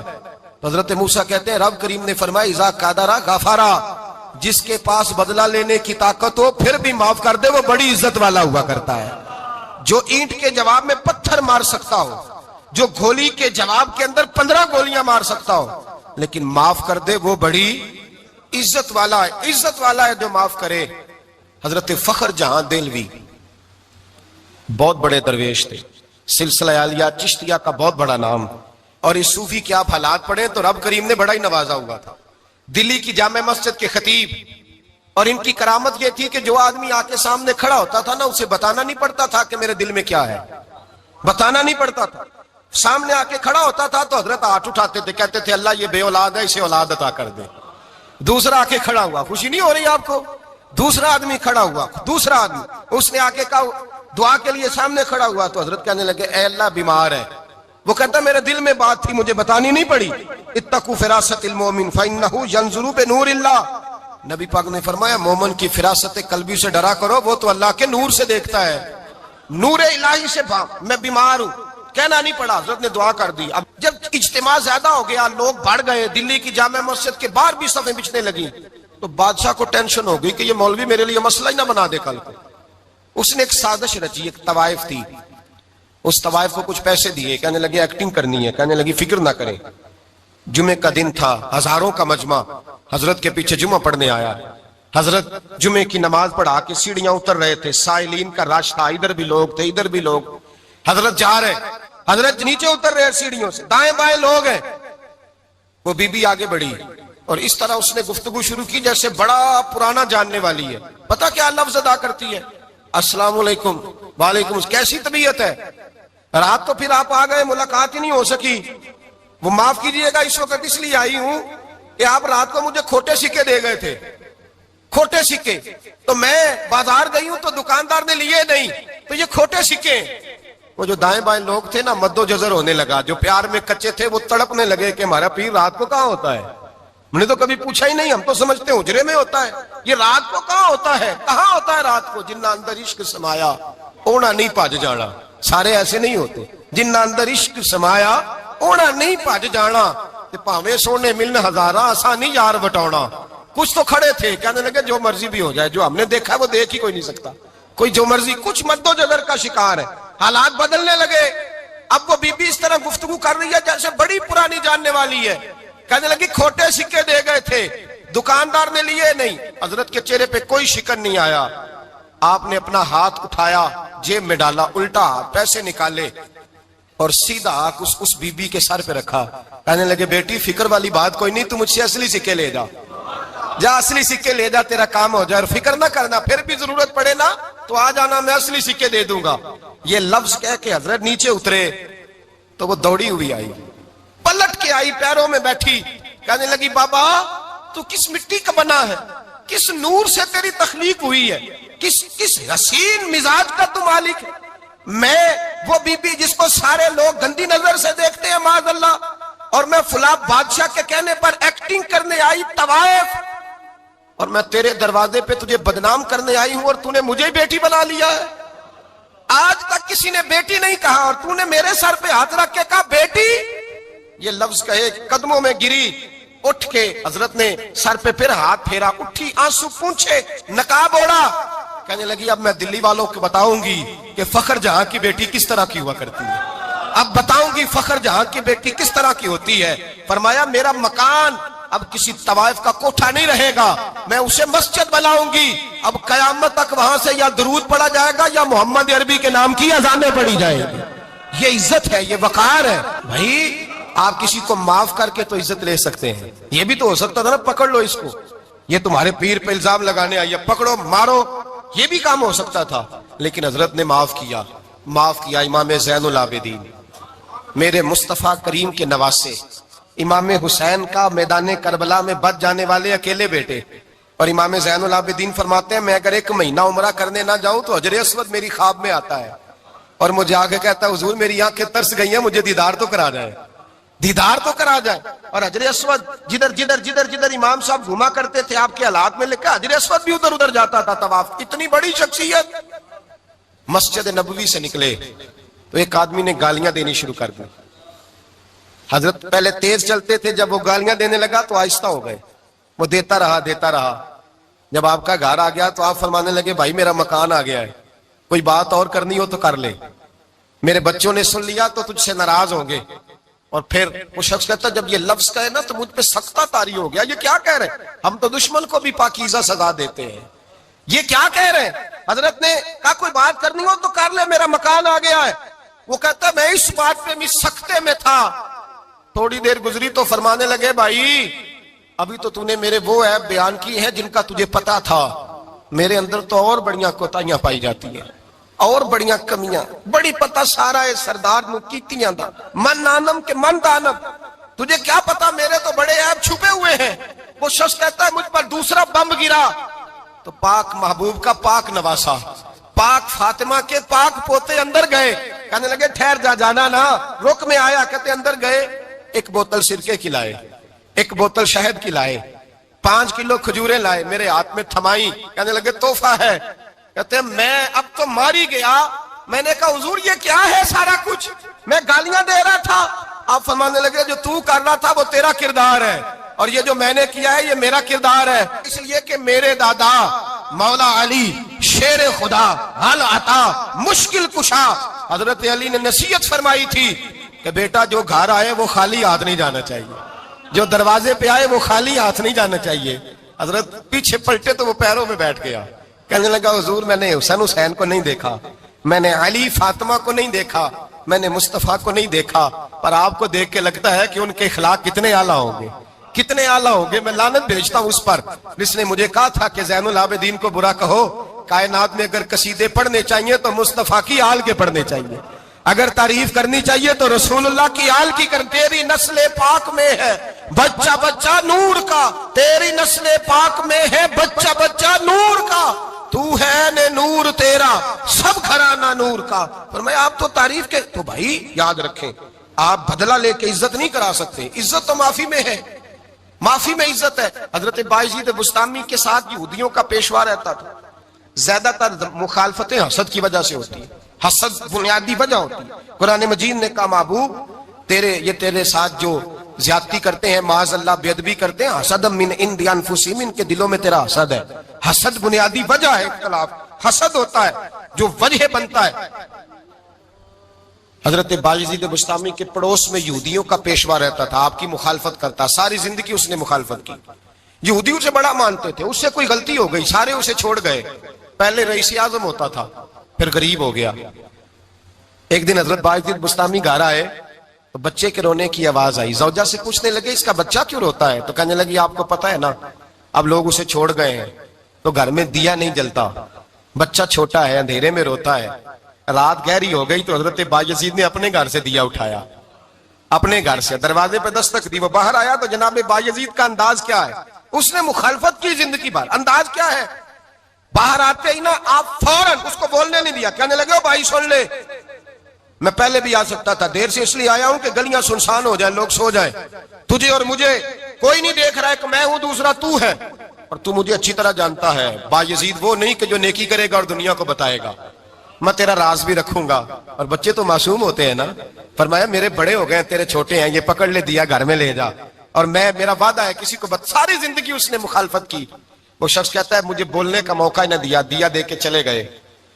حضرت موسیٰ کہتے ہیں رب کریم نے فرمایا اذا قادرا غفارا، جس کے پاس بدلہ لینے کی طاقت ہو پھر بھی معاف کر دے وہ بڑی عزت والا ہوا کرتا ہے۔ جو اینٹ کے جواب میں پتھر مار سکتا ہو، جو گولی کے جواب کے اندر 15 گولیاں مار سکتا ہو، لیکن معاف کر دے وہ بڑی عزت والا ہے۔ عزت والا ہے جو معاف کرے۔ حضرت فخر جہاں دہلوی بہت بڑے درویش تھے، سلسلہ عالیہ چشتیہ کا بہت بڑا نام، اور اس صوفی کے آپ حالات پڑھیں تو رب کریم نے بڑا ہی نوازا ہوا تھا۔ دلی کی جامع مسجد کے خطیب، اور ان کی کرامت یہ تھی کہ جو آدمی آ کے سامنے کھڑا ہوتا تھا نا اسے بتانا نہیں پڑتا تھا کہ میرے دل میں کیا ہے، بتانا نہیں پڑتا تھا۔ سامنے آ کے کھڑا ہوتا تھا تو حضرت ہاتھ اٹھاتے تھے، کہتے تھے اللہ یہ بے اولاد ہے اسے اولاد عطا کر دے۔ دوسرا آ کے کھڑا ہوا، خوشی نہیں ہو رہی آپ کو؟ دوسرا آدمی کھڑا ہوا، دوسرا آدمی، اس نے آ کے کہا دعا کے لیے سامنے کھڑا ہوا تو حضرت کہنے لگے اے اللہ بیمار ہے، وہ کہتا میرے دل میں بات تھی مجھے بتانی نہیں پڑی، اتقوا فراست المومن فإنه ينظر بنور اللہ، نبی پاک نے فرمایا مومن کی فراست قلبی سے ڈرا کرو، وہ تو اللہ کے نور سے دیکھتا ہے، نور الہی سے میں بیمار ہوں، کہنا نہیں پڑا، حضرت نے دعا کر دی۔ اب جب اجتماع زیادہ ہو گیا، لوگ بڑھ گئے، دلی کی جامع مسجد کے باہر بھی صفیں بچھنے لگی، تو بادشاہ کو ٹینشن ہو گئی کہ یہ مولوی میرے لیے مسئلہ ہی نہ بنا دے کل کو۔ اس نے ایک سازش رچی، ایک طوائف تھی، اس طوائف کو کچھ پیسے دیے، کہنے لگے ایکٹنگ کرنی ہے، کہنے لگی فکر نہ کریں۔ جمعے کا دن تھا، ہزاروں کا مجمع حضرت کے پیچھے جمعہ پڑھنے آیا، حضرت جمعے کی نماز پڑھا کے سیڑھیاں اتر رہے تھے، سائلین کا رش تھا، ادھر بھی لوگ تھے ادھر بھی لوگ، حضرت جا رہے، حضرت نیچے اتر رہے سیڑھیوں سے، دائیں بائیں لوگ ہیں، وہ بی بی آگے بڑھی اور اس طرح اس نے گفتگو شروع کی جیسے بڑا پرانا جاننے والی ہے۔ پتہ کیا لفظ ادا کرتی ہے؟ السلام علیکم، وعلیکم، کیسی طبیعت ہے؟ رات تو پھر آپ آ گئے، ملاقات ہی نہیں ہو سکی، وہ معاف کیجئے گا اس وقت اس لیے آئی ہوں کہ آپ رات کو مجھے کھوٹے سکے دے گئے تھے، کھوٹے سکے، تو میں بازار گئی ہوں تو دکاندار نے لیے نہیں، تو یہ کھوٹے سکے۔ وہ جو دائیں بائیں لوگ تھے نا مد و جزر ہونے لگا، جو پیار میں کچے تھے وہ تڑپنے لگے کہ ہمارا پیر رات کو کہاں ہوتا ہے، ہم نے تو کبھی پوچھا ہی نہیں، ہم تو سمجھتے ہیں حجرے میں ہوتا ہے، یہ رات کو کہاں ہوتا ہے، کہاں ہوتا ہے رات کو؟ جنہ اندر عشق سمایا اونا نہیں پاج جانا، سارے ایسے نہیں ہوتے، جنہ اندر عشق سمایا اونا نہیں پاج جانا، تے پاویں سونے ملن ہزارہ آسانی یار بٹاؤنا۔ کچھ تو کھڑے تھے کہنے لگے جو مرضی بھی ہو جائے، جو ہم نے دیکھا وہ دیکھ ہی کوئی نہیں سکتا، کوئی جو مرضی، کچھ مد و جزر کا شکار ہے۔ حالات بدلنے لگے، اب وہ بی بی اس طرح گفتگو کر رہی ہے جیسے بڑی پرانی جاننے والی ہے، کہنے لگی کھوٹے سکے دے گئے تھے، دکاندار نے لیے نہیں۔ حضرت کے چہرے پہ کوئی شکن نہیں آیا، آپ نے اپنا ہاتھ اٹھایا، جیب میں ڈالا، الٹا پیسے نکالے اور سیدھا اس بی بی کے سر پہ رکھا، کہنے لگے بیٹی فکر والی بات کوئی نہیں، تم مجھ سے اصلی سکے لے جا، جا اصلی سکے لے جا، تیرا کام ہو جائے، اور فکر نہ کرنا، پھر بھی ضرورت پڑے نا تو آ جانا، میں اصلی سکے دے دوں گا۔ یہ لفظ کہہ کے حضرت نیچے اترے تو وہ دوڑی ہوئی آئی، پلٹ کے آئی، پیروں میں بیٹھی، کہنے لگی بابا تو کس مٹی کا بنا ہے، کس نور سے تیری تخلیق ہوئی ہے، کس حسین مزاج کا تو مالک ہے؟ میں وہ بی بی جس کو سارے لوگ گندی نظر سے دیکھتے ہیں معاذ اللہ، اور میں فلاں بادشاہ کے کہنے پر ایکٹنگ کرنے آئی طوائف، اور میں تیرے دروازے پہ تجھے بدنام کرنے آئی ہوں اور تو نے مجھے بیٹی بنا لیا ہے۔ آج تک کسی نے بیٹی نہیں کہا اور تو نے میرے سر پہ ہاتھ رکھ کے کہا بیٹی، یہ لفظ کہے قدموں میں گری، اٹھ کے حضرت نے سر پہ پھر ہاتھ پھیرا، اٹھی آنسو پونچھے، نقاب اوڑا، کہنے لگی اب میں دلی والوں کو بتاؤں گی کہ فخر جہاں کی بیٹی کس طرح کی ہوا کرتی ہے، اب بتاؤں گی فخر جہاں کی بیٹی کس طرح کی ہوتی ہے۔ فرمایا میرا مکان اب کسی طوائف کا کوٹھا نہیں رہے گا، میں اسے مسجد بناؤں گی، اب قیامت تک وہاں سے یا درود پڑھا جائے گا یا محمد عربی کے نام کی اذانیں پڑھی جائیں گی۔ یہ عزت ہے، یہ وقار ہے۔ بھائی آپ کسی کو معاف کر کے تو عزت لے سکتے ہیں، یہ بھی تو ہو سکتا تھا نا پکڑ لو اس کو، یہ تمہارے پیر پہ الزام لگانے آئی ہے، پکڑو مارو، یہ بھی کام ہو سکتا تھا، لیکن حضرت نے معاف کیا۔ معاف کیا امام زین العابدین، میرے مصطفیٰ کریم کے نواسے، امام حسین کا میدان کربلا میں بچ جانے والے اکیلے بیٹے، اور امام زین العابدین فرماتے ہیں میں اگر 1 مہینہ عمرہ کرنے نہ جاؤں تو حجر اسود میری خواب میں آتا ہے اور مجھے آگے کہتا ہے حضور میری آنکھیں ترس گئی ہیں، مجھے دیدار تو کرا جائے، دیدار تو کرا جائے۔ اور حجر اسود جدھر امام صاحب گھوما کرتے تھے آپ کے حالات میں لکھا حجر اسود بھی ادھر جاتا تھا طواف۔ اتنی بڑی شخصیت۔ مسجد نبوی سے نکلے تو ایک آدمی نے گالیاں دینی شروع کر دی۔ حضرت پہلے تیز چلتے تھے، جب وہ گالیاں دینے لگا تو آہستہ ہو گئے، وہ دیتا رہا۔ جب آپ کا گھر آ گیا تو آپ فرمانے لگے بھائی میرا مکان آ گیا ہے، کوئی بات اور کرنی ہو تو کر لے، میرے بچوں نے سن لیا تو تجھ سے ناراض ہوں گے۔ اور پھر وہ شخص کہتا جب یہ لفظ کہے نا تو مجھ پہ سختہ طاری ہو گیا، یہ کیا کہہ رہے ہیں، ہم تو دشمن کو بھی پاکیزہ سزا دیتے ہیں، یہ کیا کہہ رہے ہیں۔ حضرت نے کہا کوئی بات کرنی ہو تو کر لے، میرا مکان آ گیا ہے۔ وہ کہتا میں اس بات پہ بھی سختے میں تھا۔ تھوڑی دیر گزری تو فرمانے لگے بھائی ابھی تو تو نے میرے وہ عیب بیان کی ہیں جن کا تجھے پتا تھا، میرے اندر تو اور بڑیاں کوتاہیاں پائی جاتی ہیں، اور بڑیاں کمیاں، بڑی پتا سارا ہے سردار نو کیتیاں دا من نانم کے من دانم، تجھے کیا پتا میرے تو بڑے عیب چھپے ہوئے ہیں۔ وہ شخص کہتا ہے مجھ پر دوسرا بم گرا تو پاک محبوب کا پاک نواسا، پاک فاطمہ کے پاک پوتے اندر گئے، کہنے لگے ٹھہر جا، جانا نا، رک میں آیا، کہتے اندر گئے، 1 بوتل سرکے کی لائے، 1 بوتل شہد کی لائے، 5 کلو کھجوریں لائے، میرے ہاتھ میں تھمائی، کہنے لگے تحفہ ہے۔ کہتے ہیں میں اب تو ماری گیا، میں نے کہا حضور یہ کیا ہے سارا کچھ، میں گالیاں دے رہا تھا۔ آپ فرمانے لگے جو تو کر رہا تھا وہ تیرا کردار ہے، اور یہ جو میں نے کیا ہے یہ میرا کردار ہے، اس لیے کہ میرے دادا مولا علی شیر خدا حل عطا مشکل کشا، حضرت علی نے نصیحت فرمائی تھی کہ بیٹا جو گھر آئے وہ خالی ہاتھ نہیں جانا چاہیے، جو دروازے پہ آئے وہ خالی ہاتھ نہیں جانا چاہیے۔ حضرت پیچھے پلٹے تو وہ پیروں میں بیٹھ گیا، کہنے لگا حضور میں نے حسین کو نہیں دیکھا، میں نے علی فاطمہ کو نہیں دیکھا، میں نے مصطفیٰ کو نہیں دیکھا، پر آپ کو دیکھ کے لگتا ہے کہ ان کے اخلاق کتنے اعلیٰ ہوں گے، کتنے اعلیٰ ہوں گے۔ میں لعنت بھیجتا ہوں اس پر جس نے مجھے کہا تھا کہ زین العابدین کو برا کہو، کائنات میں اگر قصیدے پڑھنے چاہیے تو مصطفیٰ کی آل کے پڑھنے چاہیے، اگر تعریف کرنی چاہیے تو رسول اللہ کی آل کی کر۔ تیری نسل پاک میں ہے بچہ بچہ نور کا، تیری نسل پاک میں ہے بچہ بچہ نور کا، تو ہے نے نور تیرا سب گھرانہ نور کا۔ فرمایا آپ تو تعریف کے، تو بھائی یاد رکھیں آپ بدلہ لے کے عزت نہیں کرا سکتے، عزت تو معافی میں ہے، معافی میں عزت ہے۔ حضرت بایزید بستامی کے ساتھ یہودیوں کا پیشوا رہتا تھا، زیادہ تر مخالفتیں حسد کی وجہ سے ہوتی ہیں، حسد بنیادی وجہ ہوتی ہے۔ قرآن مجید نے کہا محبوب تیرے ساتھ جو زیادتی کرتے ہیں، معاذ اللہ بے ادبی کرتے ہیں، حسد من عند انفسہم، ان کے دلوں میں تیرا حسد ہے۔ حسد بنیادی وجہ ہے اختلاف، حسد ہوتا ہے جو وجہ بنتا ہے۔ حضرت بایزید بستامی کے پڑوس میں یہودیوں کا پیشوا رہتا تھا، آپ کی مخالفت کرتا، ساری زندگی اس نے مخالفت کی، یہودی اسے بڑا مانتے تھے، اس سے کوئی غلطی ہو گئی سارے اسے چھوڑ گئے، پہلے رئیس اعظم ہوتا تھا پھر غریب ہو گیا۔ ایک دن حضرت بایزید بستامی گھر آئے تو بچے کے رونے کی آواز آئی، زوجہ سے پوچھنے لگے اس کا بچہ کیوں روتا ہے، تو کہنے لگی آپ کو پتا ہے نا اب لوگ اسے چھوڑ گئے ہیں تو گھر میں دیا نہیں جلتا، بچہ چھوٹا ہے اندھیرے میں روتا ہے۔ رات گہری ہو گئی تو حضرت بایزید نے اپنے گھر سے دیا اٹھایا، اپنے گھر سے دروازے پہ دستک دی، وہ باہر آیا تو جناب بایزید کا انداز کیا ہے، اس نے مخالفت کی زندگی بھر، انداز کیا ہے، باہر آتے ہی نا آپ فوراً اس کو بولنے نہیں دیا، کہنے لگے بھائی سن لے، میں پہلے بھی آ سکتا تھا، دیر سے اس لیے آیا ہوں کہ گلیاں سنسان ہو جائیں، لوگ سو جائیں، تجھے اور مجھے کوئی نہیں دیکھ رہا ہے کہ میں ہوں دوسرا تو ہے، اور تو مجھے اچھی طرح جانتا ہے بایزید وہ نہیں کہ جو نیکی کرے گا اور دنیا کو بتائے گا، میں تیرا راز بھی رکھوں گا. اور بچے تو معصوم ہوتے ہیں نا. فرمایا میرے بڑے ہو گئے ہیں, تیرے چھوٹے ہیں, یہ پکڑ لے دیا گھر میں لے جا, اور میں میرا وعدہ ہے کسی کو ساری زندگی اس نے مخالفت کی. وہ شخص کہتا ہے مجھے بولنے کا موقع ہی نہ دیا, دیا دے کے چلے گئے.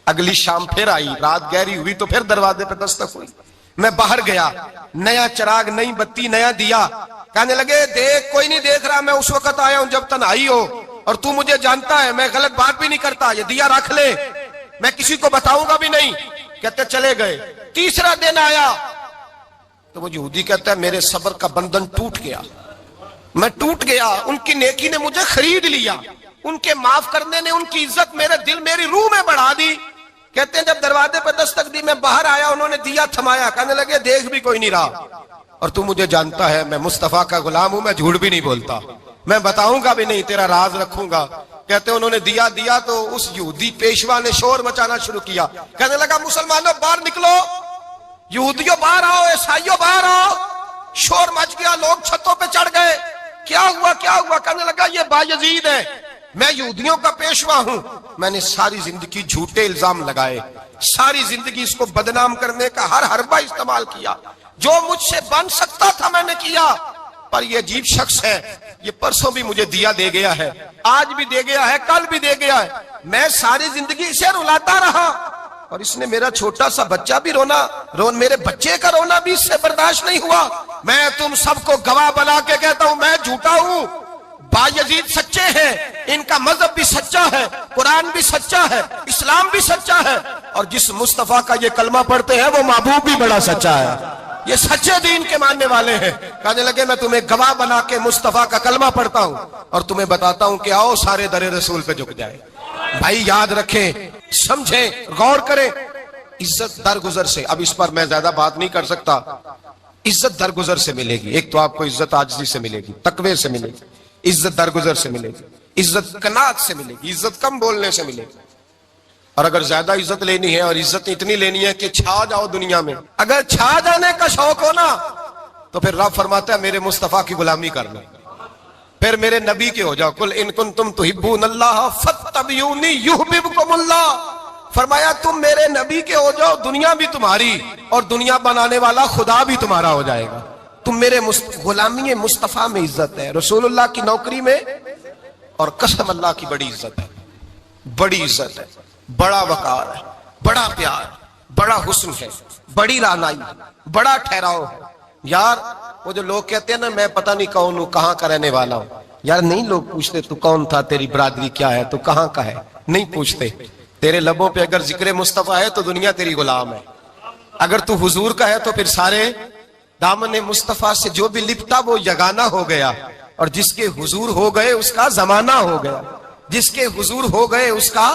اگلی شام پھر آئی, رات گہری ہوئی تو پھر دروازے پہ دستک ہوئی. میں باہر گیا, نیا چراغ, نئی بتی, نیا دیا. کہنے لگے دیکھ, کوئی نہیں دیکھ رہا, میں اس وقت آیا ہوں جب تنہائی ہو, اور تو مجھے جانتا ہے میں غلط بات بھی نہیں کرتا, یہ دیا رکھ لے, میں کسی کو بتاؤں گا بھی نہیں. کہتے چلے گئے. تیسرا دن آیا تو وہ یہودی کہتا ہے میرے صبر کا بندھن ٹوٹ گیا, میں ٹوٹ گیا. ان کی نیکی نے مجھے خرید لیا, ان کے معاف کرنے نے ان کی عزت میرے دل, میری روح میں بڑھا دی. کہتے ہیں جب دروازے پہ دستک دی, میں باہر آیا, انہوں نے دیا تھمایا. کہنے لگے دیکھ بھی کوئی نہیں رہا, اور تو مجھے جانتا ہے میں مصطفیٰ کا غلام ہوں, میں جھوٹ بھی نہیں بولتا, میں بتاؤں گا بھی نہیں, تیرا راز رکھوں گا. کہتے ہیں انہوں نے دیا دیا تو اس یہودی پیشوا نے شور مچانا شروع کیا. کہنے لگا مسلمانوں باہر نکلو, یہودیوں باہر آؤ, عیسائیوں باہر آؤ. شور مچ گیا, لوگ چھتوں پہ چڑھ گئے. کیا ہوا کیا ہوا؟ کہنے لگا یہ بایزید ہے, میں یہودیوں کا پیشوا ہوں. میں نے ساری زندگی جھوٹے الزام لگائے, ساری زندگی اس کو بدنام کرنے کا ہر حربہ استعمال کیا, جو مجھ سے بن سکتا تھا میں نے کیا. پر یہ عجیب شخص ہے, یہ پرسوں بھی مجھے دیا دے گیا ہے, آج بھی دے گیا ہے, کل بھی دے گیا ہے. میں ساری زندگی اسے رلاتا رہا, اور اس نے میرا چھوٹا سا بچہ بھی میرے بچے کا رونا بھی اس سے برداشت نہیں ہوا. میں تم سب کو گواہ بنا کے کہتا ہوں میں جھوٹا ہوں, بایزید سچے ہیں, ان کا مذہب بھی سچا ہے, قرآن بھی سچا ہے, اسلام بھی سچا ہے, اور جس مصطفیٰ کا یہ کلمہ پڑھتے ہیں وہ محبوب بھی بڑا سچا ہے, یہ سچے دین کے ماننے والے ہیں. کہنے لگے میں تمہیں گواہ بنا کے مصطفیٰ کا کلمہ پڑھتا ہوں اور تمہیں بتاتا ہوں کہ آؤ سارے در رسول پہ جھک جائے. بھائی یاد رکھیں, سمجھیں, غور کریں. عزت درگزر سے, اب اس پر میں زیادہ بات نہیں کر سکتا, عزت درگزر سے ملے گی. ایک تو آپ کو عزت عاجزی سے ملے گی, تقوی سے ملے گی, عزت درگزر سے ملے گی, عزت قناعت سے ملے گی, عزت کم بولنے سے ملے گی. اور اگر زیادہ عزت لینی ہے, اور عزت اتنی لینی ہے کہ چھا جاؤ دنیا میں, اگر چھا جانے کا شوق ہو نا, تو پھر رب فرماتا ہے میرے مصطفیٰ کی غلامی کرنا, پھر میرے نبی کے ہو جاؤ. قل ان کنتم تحبون اللہ فاتبعونی یحببکم اللہ. فرمایا تم میرے نبی کے ہو جاؤ, دنیا بھی تمہاری, اور دنیا بنانے والا خدا بھی تمہارا ہو جائے گا. تم میرے غلامی مصطفیٰ میں عزت ہے, رسول اللہ کی نوکری میں, اور قسم اللہ کی بڑی عزت ہے, بڑی عزت ہے, بڑا وقار ہے, بڑا پیار, بڑا حسن ہے, بڑی رعنائی, بڑا ٹھہراؤ ہے. یار وہ جو لوگ کہتے ہیں نا میں پتہ نہیں کون ہوں, کہاں کا رہنے والا ہوں, یار نہیں لوگ پوچھتے تو کون تھا, تیری برادری کیا ہے, تو کہاں کا ہے, نہیں پوچھتے. تیرے لبوں پہ اگر ذکر مصطفیٰ ہے تو دنیا تیری غلام ہے, اگر تو حضور کا ہے تو پھر سارے دامن مصطفیٰ سے جو بھی لپٹا وہ یگانہ ہو گیا, اور جس کے حضور ہو گئے اس کا زمانہ ہو گیا, جس کے حضور ہو گئے اس کا.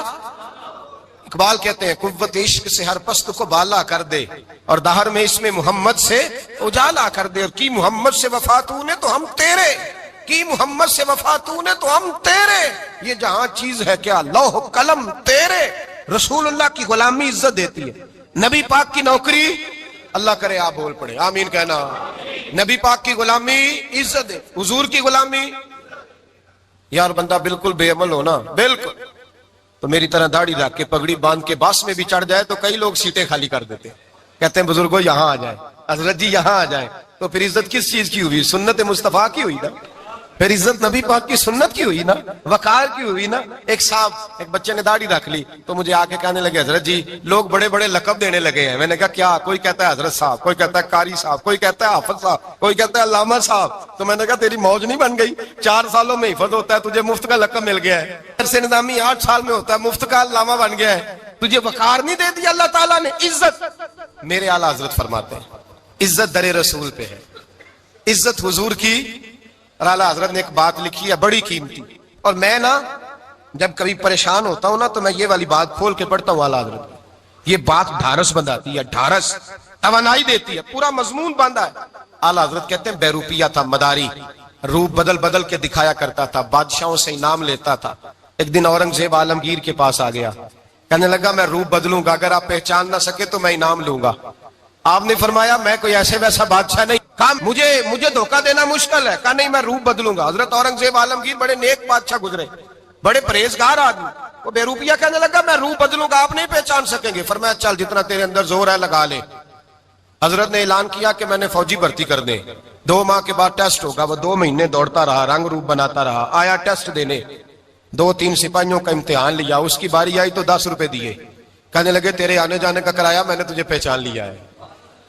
اقبال کہتے ہیں قوت عشق سے ہر پست کو بالا کر دے, اور دہر میں اس میں محمد سے اجالا کر دے. اور کی محمد سے وفا تو نے تو ہم تیرے, کی محمد سے وفا تو نے تو ہم تیرے. یہ جہاں چیز ہے کیا لوح قلم تیرے. رسول اللہ کی غلامی عزت دیتی ہے, نبی پاک کی نوکری, اللہ کرے آپ بول پڑے آمین کہنا, نبی پاک کی غلامی عزت دے. حضور کی غلامی, یار بندہ بالکل بے عمل ہونا, بالکل تو میری طرح داڑھی رکھ کے پگڑی باندھ کے باس میں بھی چڑھ جائے تو کئی لوگ سیٹیں خالی کر دیتے, کہتے ہیں بزرگوں یہاں آ جائے, حضرت جی یہاں آ جائے. تو پھر عزت کس چیز کی ہوئی؟ سنت مصطفیٰ کی ہوئی نا, پھر عزت نبی پاک کی سنت کی ہوئی نا, وقار کی ہوئی نا. ایک صاحب, ایک بچے نے داڑھی رکھ لی تو مجھے آ کے کہنے لگے حضرت جی لوگ بڑے بڑے لقب دینے لگے ہیں. میں نے کہا کیا؟ کوئی کہتا ہے حضرت صاحب, کوئی کہتا ہے قاری صاحب, کوئی کہتا ہے حافظ صاحب, کوئی کہتا ہے علامہ صاحب. تو میں نے کہا تیری موج نہیں بن گئی, 4 سالوں میں حفظ ہوتا ہے, تجھے مفت کا لقب مل گیا ہے. سے نظامی 8 سال میں ہوتا ہے, مفت کا علامہ بن گیا ہے, تجھے وقار نہیں دے دیا اللہ تعالیٰ نے. عزت میرے اعلیٰ حضرت فرماتے ہیں عزت در رسول پہ ہے, عزت حضور کی. اور اعلیٰ حضرت نے ایک بات لکھی ہے بڑی قیمتی, اور میں نا جب کبھی پریشان ہوتا ہوں نا تو میں یہ والی بات کھول کے پڑھتا ہوں اعلیٰ حضرت. یہ بات ڈھارس بندھاتی ہے, ڈھارس توانائی دیتی ہے, پورا مضمون باندھا ہے. اعلیٰ حضرت کہتے ہیں بیروپیہ تھا, مداری, روپ بدل بدل کے دکھایا کرتا تھا, بادشاہوں سے انعام لیتا تھا. ایک دن اورنگزیب عالمگیر کے پاس آ گیا, کہنے لگا میں روپ بدلوں گا, اگر آپ پہچان نہ سکے تو میں انعام لوں گا. آپ نے فرمایا میں کوئی ایسے ویسا بادشاہ نہیں, کہا مجھے دھوکہ دینا مشکل ہے, کہا نہیں میں روپ بدلوں گا. حضرت اورنگزیب عالمگیر بڑے نیک بادشاہ گزرے, بڑے پرہیزگار آدمی. وہ بے روپیہ کہنے لگا میں روح بدلوں گا آپ نہیں پہچان سکیں گے. فرمایا چل جتنا تیرے اندر زور ہے لگا لے. حضرت نے اعلان کیا کہ میں نے فوجی بھرتی کر دیں. 2 ماہ کے بعد ٹیسٹ ہوگا. وہ 2 مہینے دوڑتا رہا, رنگ روپ بناتا رہا. آیا ٹیسٹ دینے, 2-3 سپاہیوں کا امتحان لیا. اس کی باری آئی تو 10 روپے دیے. کہنے لگے تیرے آنے جانے کا کرایہ میں نے تجھے پہچان لیا ہے.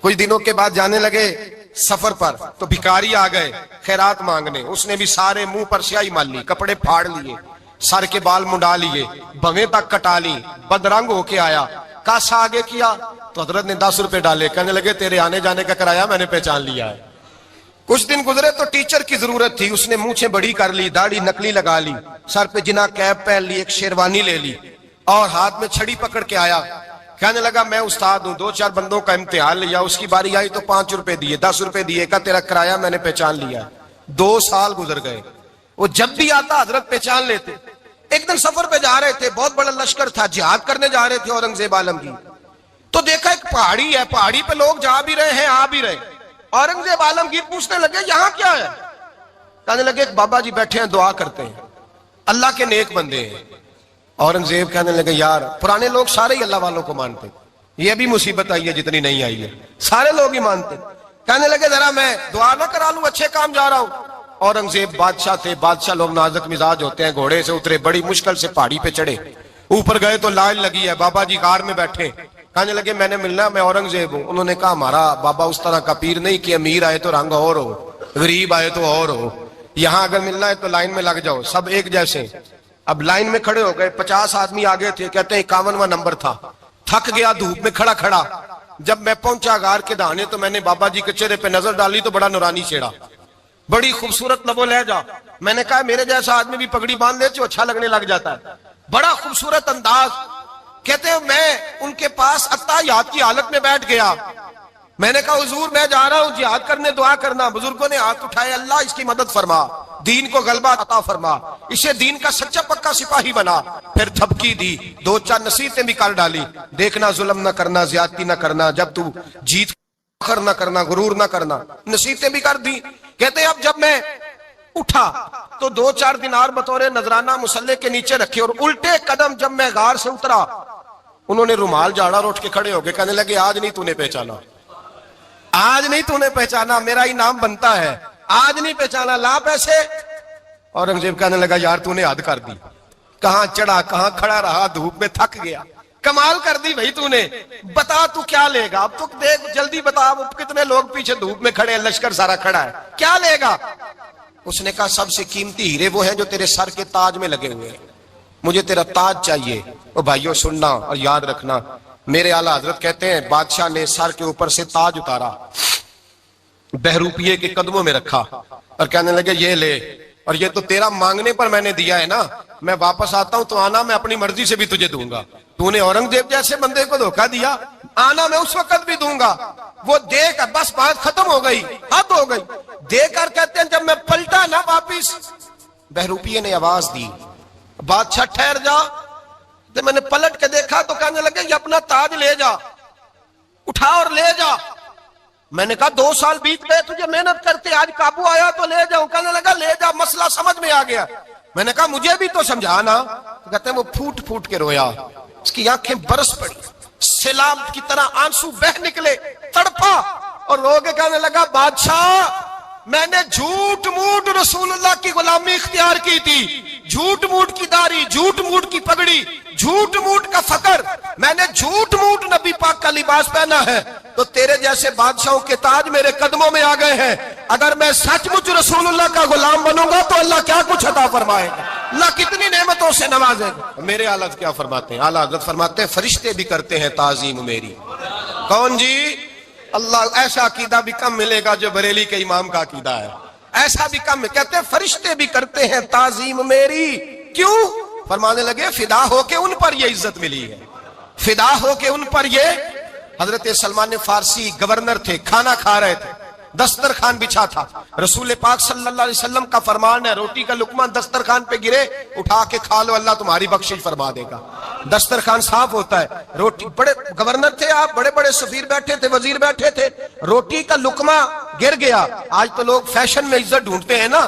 کچھ دنوں کے بعد جانے لگے سفر پر تو بھکاری آ گئے خیرات مانگنے. اس نے بھی سارے منہ پر سیاہی مال لی, کپڑے پھاڑ لیے, سر کے بال منڈا لیے, بھویں تک کٹا لی, بدرنگ ہو کے آیا. کاسا آگے کیا تو حضرت نے 10 روپے ڈالے. کہنے لگے تیرے آنے جانے کا کرایہ میں نے پہچان لیا ہے. کچھ دن گزرے تو ٹیچر کی ضرورت تھی. اس نے مونچھیں بڑی کر لی, داڑھی نکلی لگا لی, سر پہ جنا کیپ پہن لی, ایک شیروانی لے لی اور ہاتھ میں چھڑی پکڑ کے آیا. کہنے لگا میں استاد ہوں. 2-4 بندوں کا امتحان لیا. اس کی باری آئی تو 5 روپے دیے, 10 روپے دیے. کہا تیرا کرایہ میں نے پہچان لیا. 2 سال گزر گئے. وہ جب بھی آتا حضرت پہچان لیتے. ایک دن سفر پہ جا رہے تھے, بہت بڑا لشکر تھا, جہاد کرنے جا رہے تھے اورنگزیب عالمگیر. تو دیکھا ایک پہاڑی ہے, پہاڑی پہ لوگ جا بھی رہے ہیں آ بھی رہے. اورنگزیب عالمگیر پوچھنے لگے یہاں کیا ہے؟ کہنے لگے ایک بابا جی بیٹھے ہیں دعا کرتے ہیں, اللہ کے نیک بندے ہیں. اورنگزیب کہنے لگے یار پرانے لوگ سارے ہی اللہ والوں کو مانتے, یہ بھی مصیبت آئی ہے جتنی نہیں آئی ہے, سارے لوگ ہی مانتے. کہنے لگے ذرا میں دعا نہ کرا لوں, اچھے کام جا رہا ہوں. اورنگزیب بادشاہ تھے, بادشاہ لوگ نازک مزاج ہوتے ہیں. گھوڑے سے اترے, بڑی مشکل سے پہاڑی پہ چڑھے, اوپر گئے تو لائن لگی ہے. بابا جی غار میں بیٹھے. کہنے لگے میں نے ملنا, میں اورنگزیب ہوں. انہوں نے کہا ہمارا بابا اس طرح کا پیر نہیں کہ امیر آئے تو رنگ اور ہو, غریب آئے تو اور ہو. یہاں اگر ملنا ہے تو لائن میں لگ جاؤ, سب ایک جیسے. اب لائن میں کھڑے ہو گئے. 50 آدمی آگے تھے. کہتے ہیں 51واں نمبر تھا. تھک گیا دھوپ میں کھڑا کھڑا. جب میں پہنچا غار کے دہانے تو میں نے بابا جی کے چہرے پہ نظر ڈالی تو بڑا نورانی چہرہ, بڑی خوبصورت لب و لہجہ. میں نے کہا میرے جیسا آدمی بھی پگڑی باندھ لے تو اچھا لگنے لگ جاتا ہے, بڑا خوبصورت انداز. کہتے ہیں میں ان کے پاس اتحیات کی حالت میں بیٹھ گیا. میں نے کہا حضور میں جا رہا ہوں جہاد کرنے, دعا کرنا. بزرگوں نے ہاتھ اٹھائے, اللہ اس کی مدد فرما, دین کو غلبہ عطا فرما, اسے دین کا سچا پکا سپاہی بنا. پھر تھپکی دی, 2-4 نصیحتیں بھی کر ڈالی. دیکھنا ظلم نہ کرنا, زیادتی نہ کرنا, جب تو جیت فخر نہ کرنا, غرور نہ کرنا. نصیحتیں بھی کر دی. کہتے ہیں اب جب میں اٹھا تو 2-4 دینار بطور نذرانہ مسلح کے نیچے رکھے, اور الٹے قدم جب میں غار سے اترا انہوں نے رومال جھاڑا اور اٹھ کے کھڑے ہو گئے. کہنے لگے آج نہیں تو نے پہچانا, آج نہیں تو نے پہچانا, میرا انعام بنتا ہے, آج نہیں پہچانا, لا پیسے. اورنگزیب کہنے لگا یار تو نے حد کر دی, کہاں چڑھا کہاں کھڑا رہا, دھوپ میں تھک گیا, کمال کر دی بھائی تو نے. بتا تو کیا لے گا, اب تو دیکھ جلدی بتا, کتنے لوگ پیچھے دھوپ میں کھڑے ہیں, لشکر سارا کھڑا ہے, کیا لے گا؟ اس نے کہا سب سے قیمتی ہیرے وہ ہیں جو تیرے سر کے تاج میں لگے ہوئے ہیں, مجھے تیرا تاج چاہیے. او بھائیو سننا اور یاد رکھنا, میرے اعلیٰ حضرت کہتے ہیں بادشاہ نے سر کے اوپر سے تاج اتارا, بہروپیے کے قدموں میں رکھا اور کہنے لگے یہ لے, اور یہ تو تیرا مانگنے پر میں نے دیا ہے نا, میں واپس آتا ہوں تو آنا میں اپنی مرضی سے بھی تجھے دوں گا. تو نے اورنگزیب جیسے بندے کو دھوکہ دیا, آنا میں اس وقت بھی دوں گا. وہ دے کر بس بات ختم ہو گئی, حد ہو گئی. دے کر کہتے ہیں جب میں پلٹا نا واپس, بہروپیے نے آواز دی بادشاہ ٹھہر جا. جب میں نے پلٹ کے دیکھا تو کہنے لگے یہ اپنا تاج لے جا, اٹھا اور لے جا. میں نے کہا 2 سال بیت گئے تجھے محنت کرتے, آج قابو آیا تو لے جاؤں. کہنے لگا لے جا, مسئلہ سمجھ میں آ گیا. میں نے کہا مجھے بھی تو سمجھانا. تو کہتے ہیں وہ پھوٹ پھوٹ کے رویا, اس کی آنکھیں برس پڑی, سیلاب کی طرح آنسو بہ نکلے, تڑپا اور رو کے کہنے لگا بادشاہ میں نے جھوٹ موٹ رسول اللہ کی غلامی اختیار کی تھی, جھوٹ موٹ کی داڑھی, جھوٹ موٹ کی پگڑی, جھوٹ موٹ کا فقر, میں نے جھوٹ موٹ نبی پاک کا لباس پہنا ہے, تو تیرے جیسے بادشاہوں کے تاج میرے قدموں میں آ گئے ہیں. اگر میں سچ مچ رسول اللہ کا غلام بنوں گا تو اللہ کیا کچھ عطا فرمائے گا, اللہ کتنی نعمتوں سے نوازے گا. میرے اعلیٰ کیا فرماتے ہیں, اعلیٰ حضرت فرماتے ہیں فرشتے بھی کرتے ہیں تعظیم میری. کون جی؟ اللہ. ایسا عقیدہ بھی کم ملے گا جو بریلی کے امام کا عقیدہ ہے, ایسا بھی کم. کہتے ہیں فرشتے بھی کرتے ہیں تعظیم میری. کیوں؟ فرمانے لگے فدا ہو کے ان پر یہ عزت ملی ہے, فدا ہو کے ان پر یہ. حضرت سلمان فارسی گورنر تھے, کھانا کھا رہے تھے, دسترخوان بچھا تھا. رسول پاک صلی اللہ علیہ وسلم کا فرمان ہے روٹی کا لقمہ دسترخوان پہ گرے اٹھا کے کھا لو, اللہ تمہاری بخشش فرما دے گا. دسترخوان صاف ہوتا ہے. روٹی, بڑے گورنر تھے آپ, بڑے بڑے سفیر بیٹھے تھے, وزیر بیٹھے تھے, روٹی کا لقمہ گر گیا. آج تو لوگ فیشن میں عزت ڈھونڈتے ہیں نا,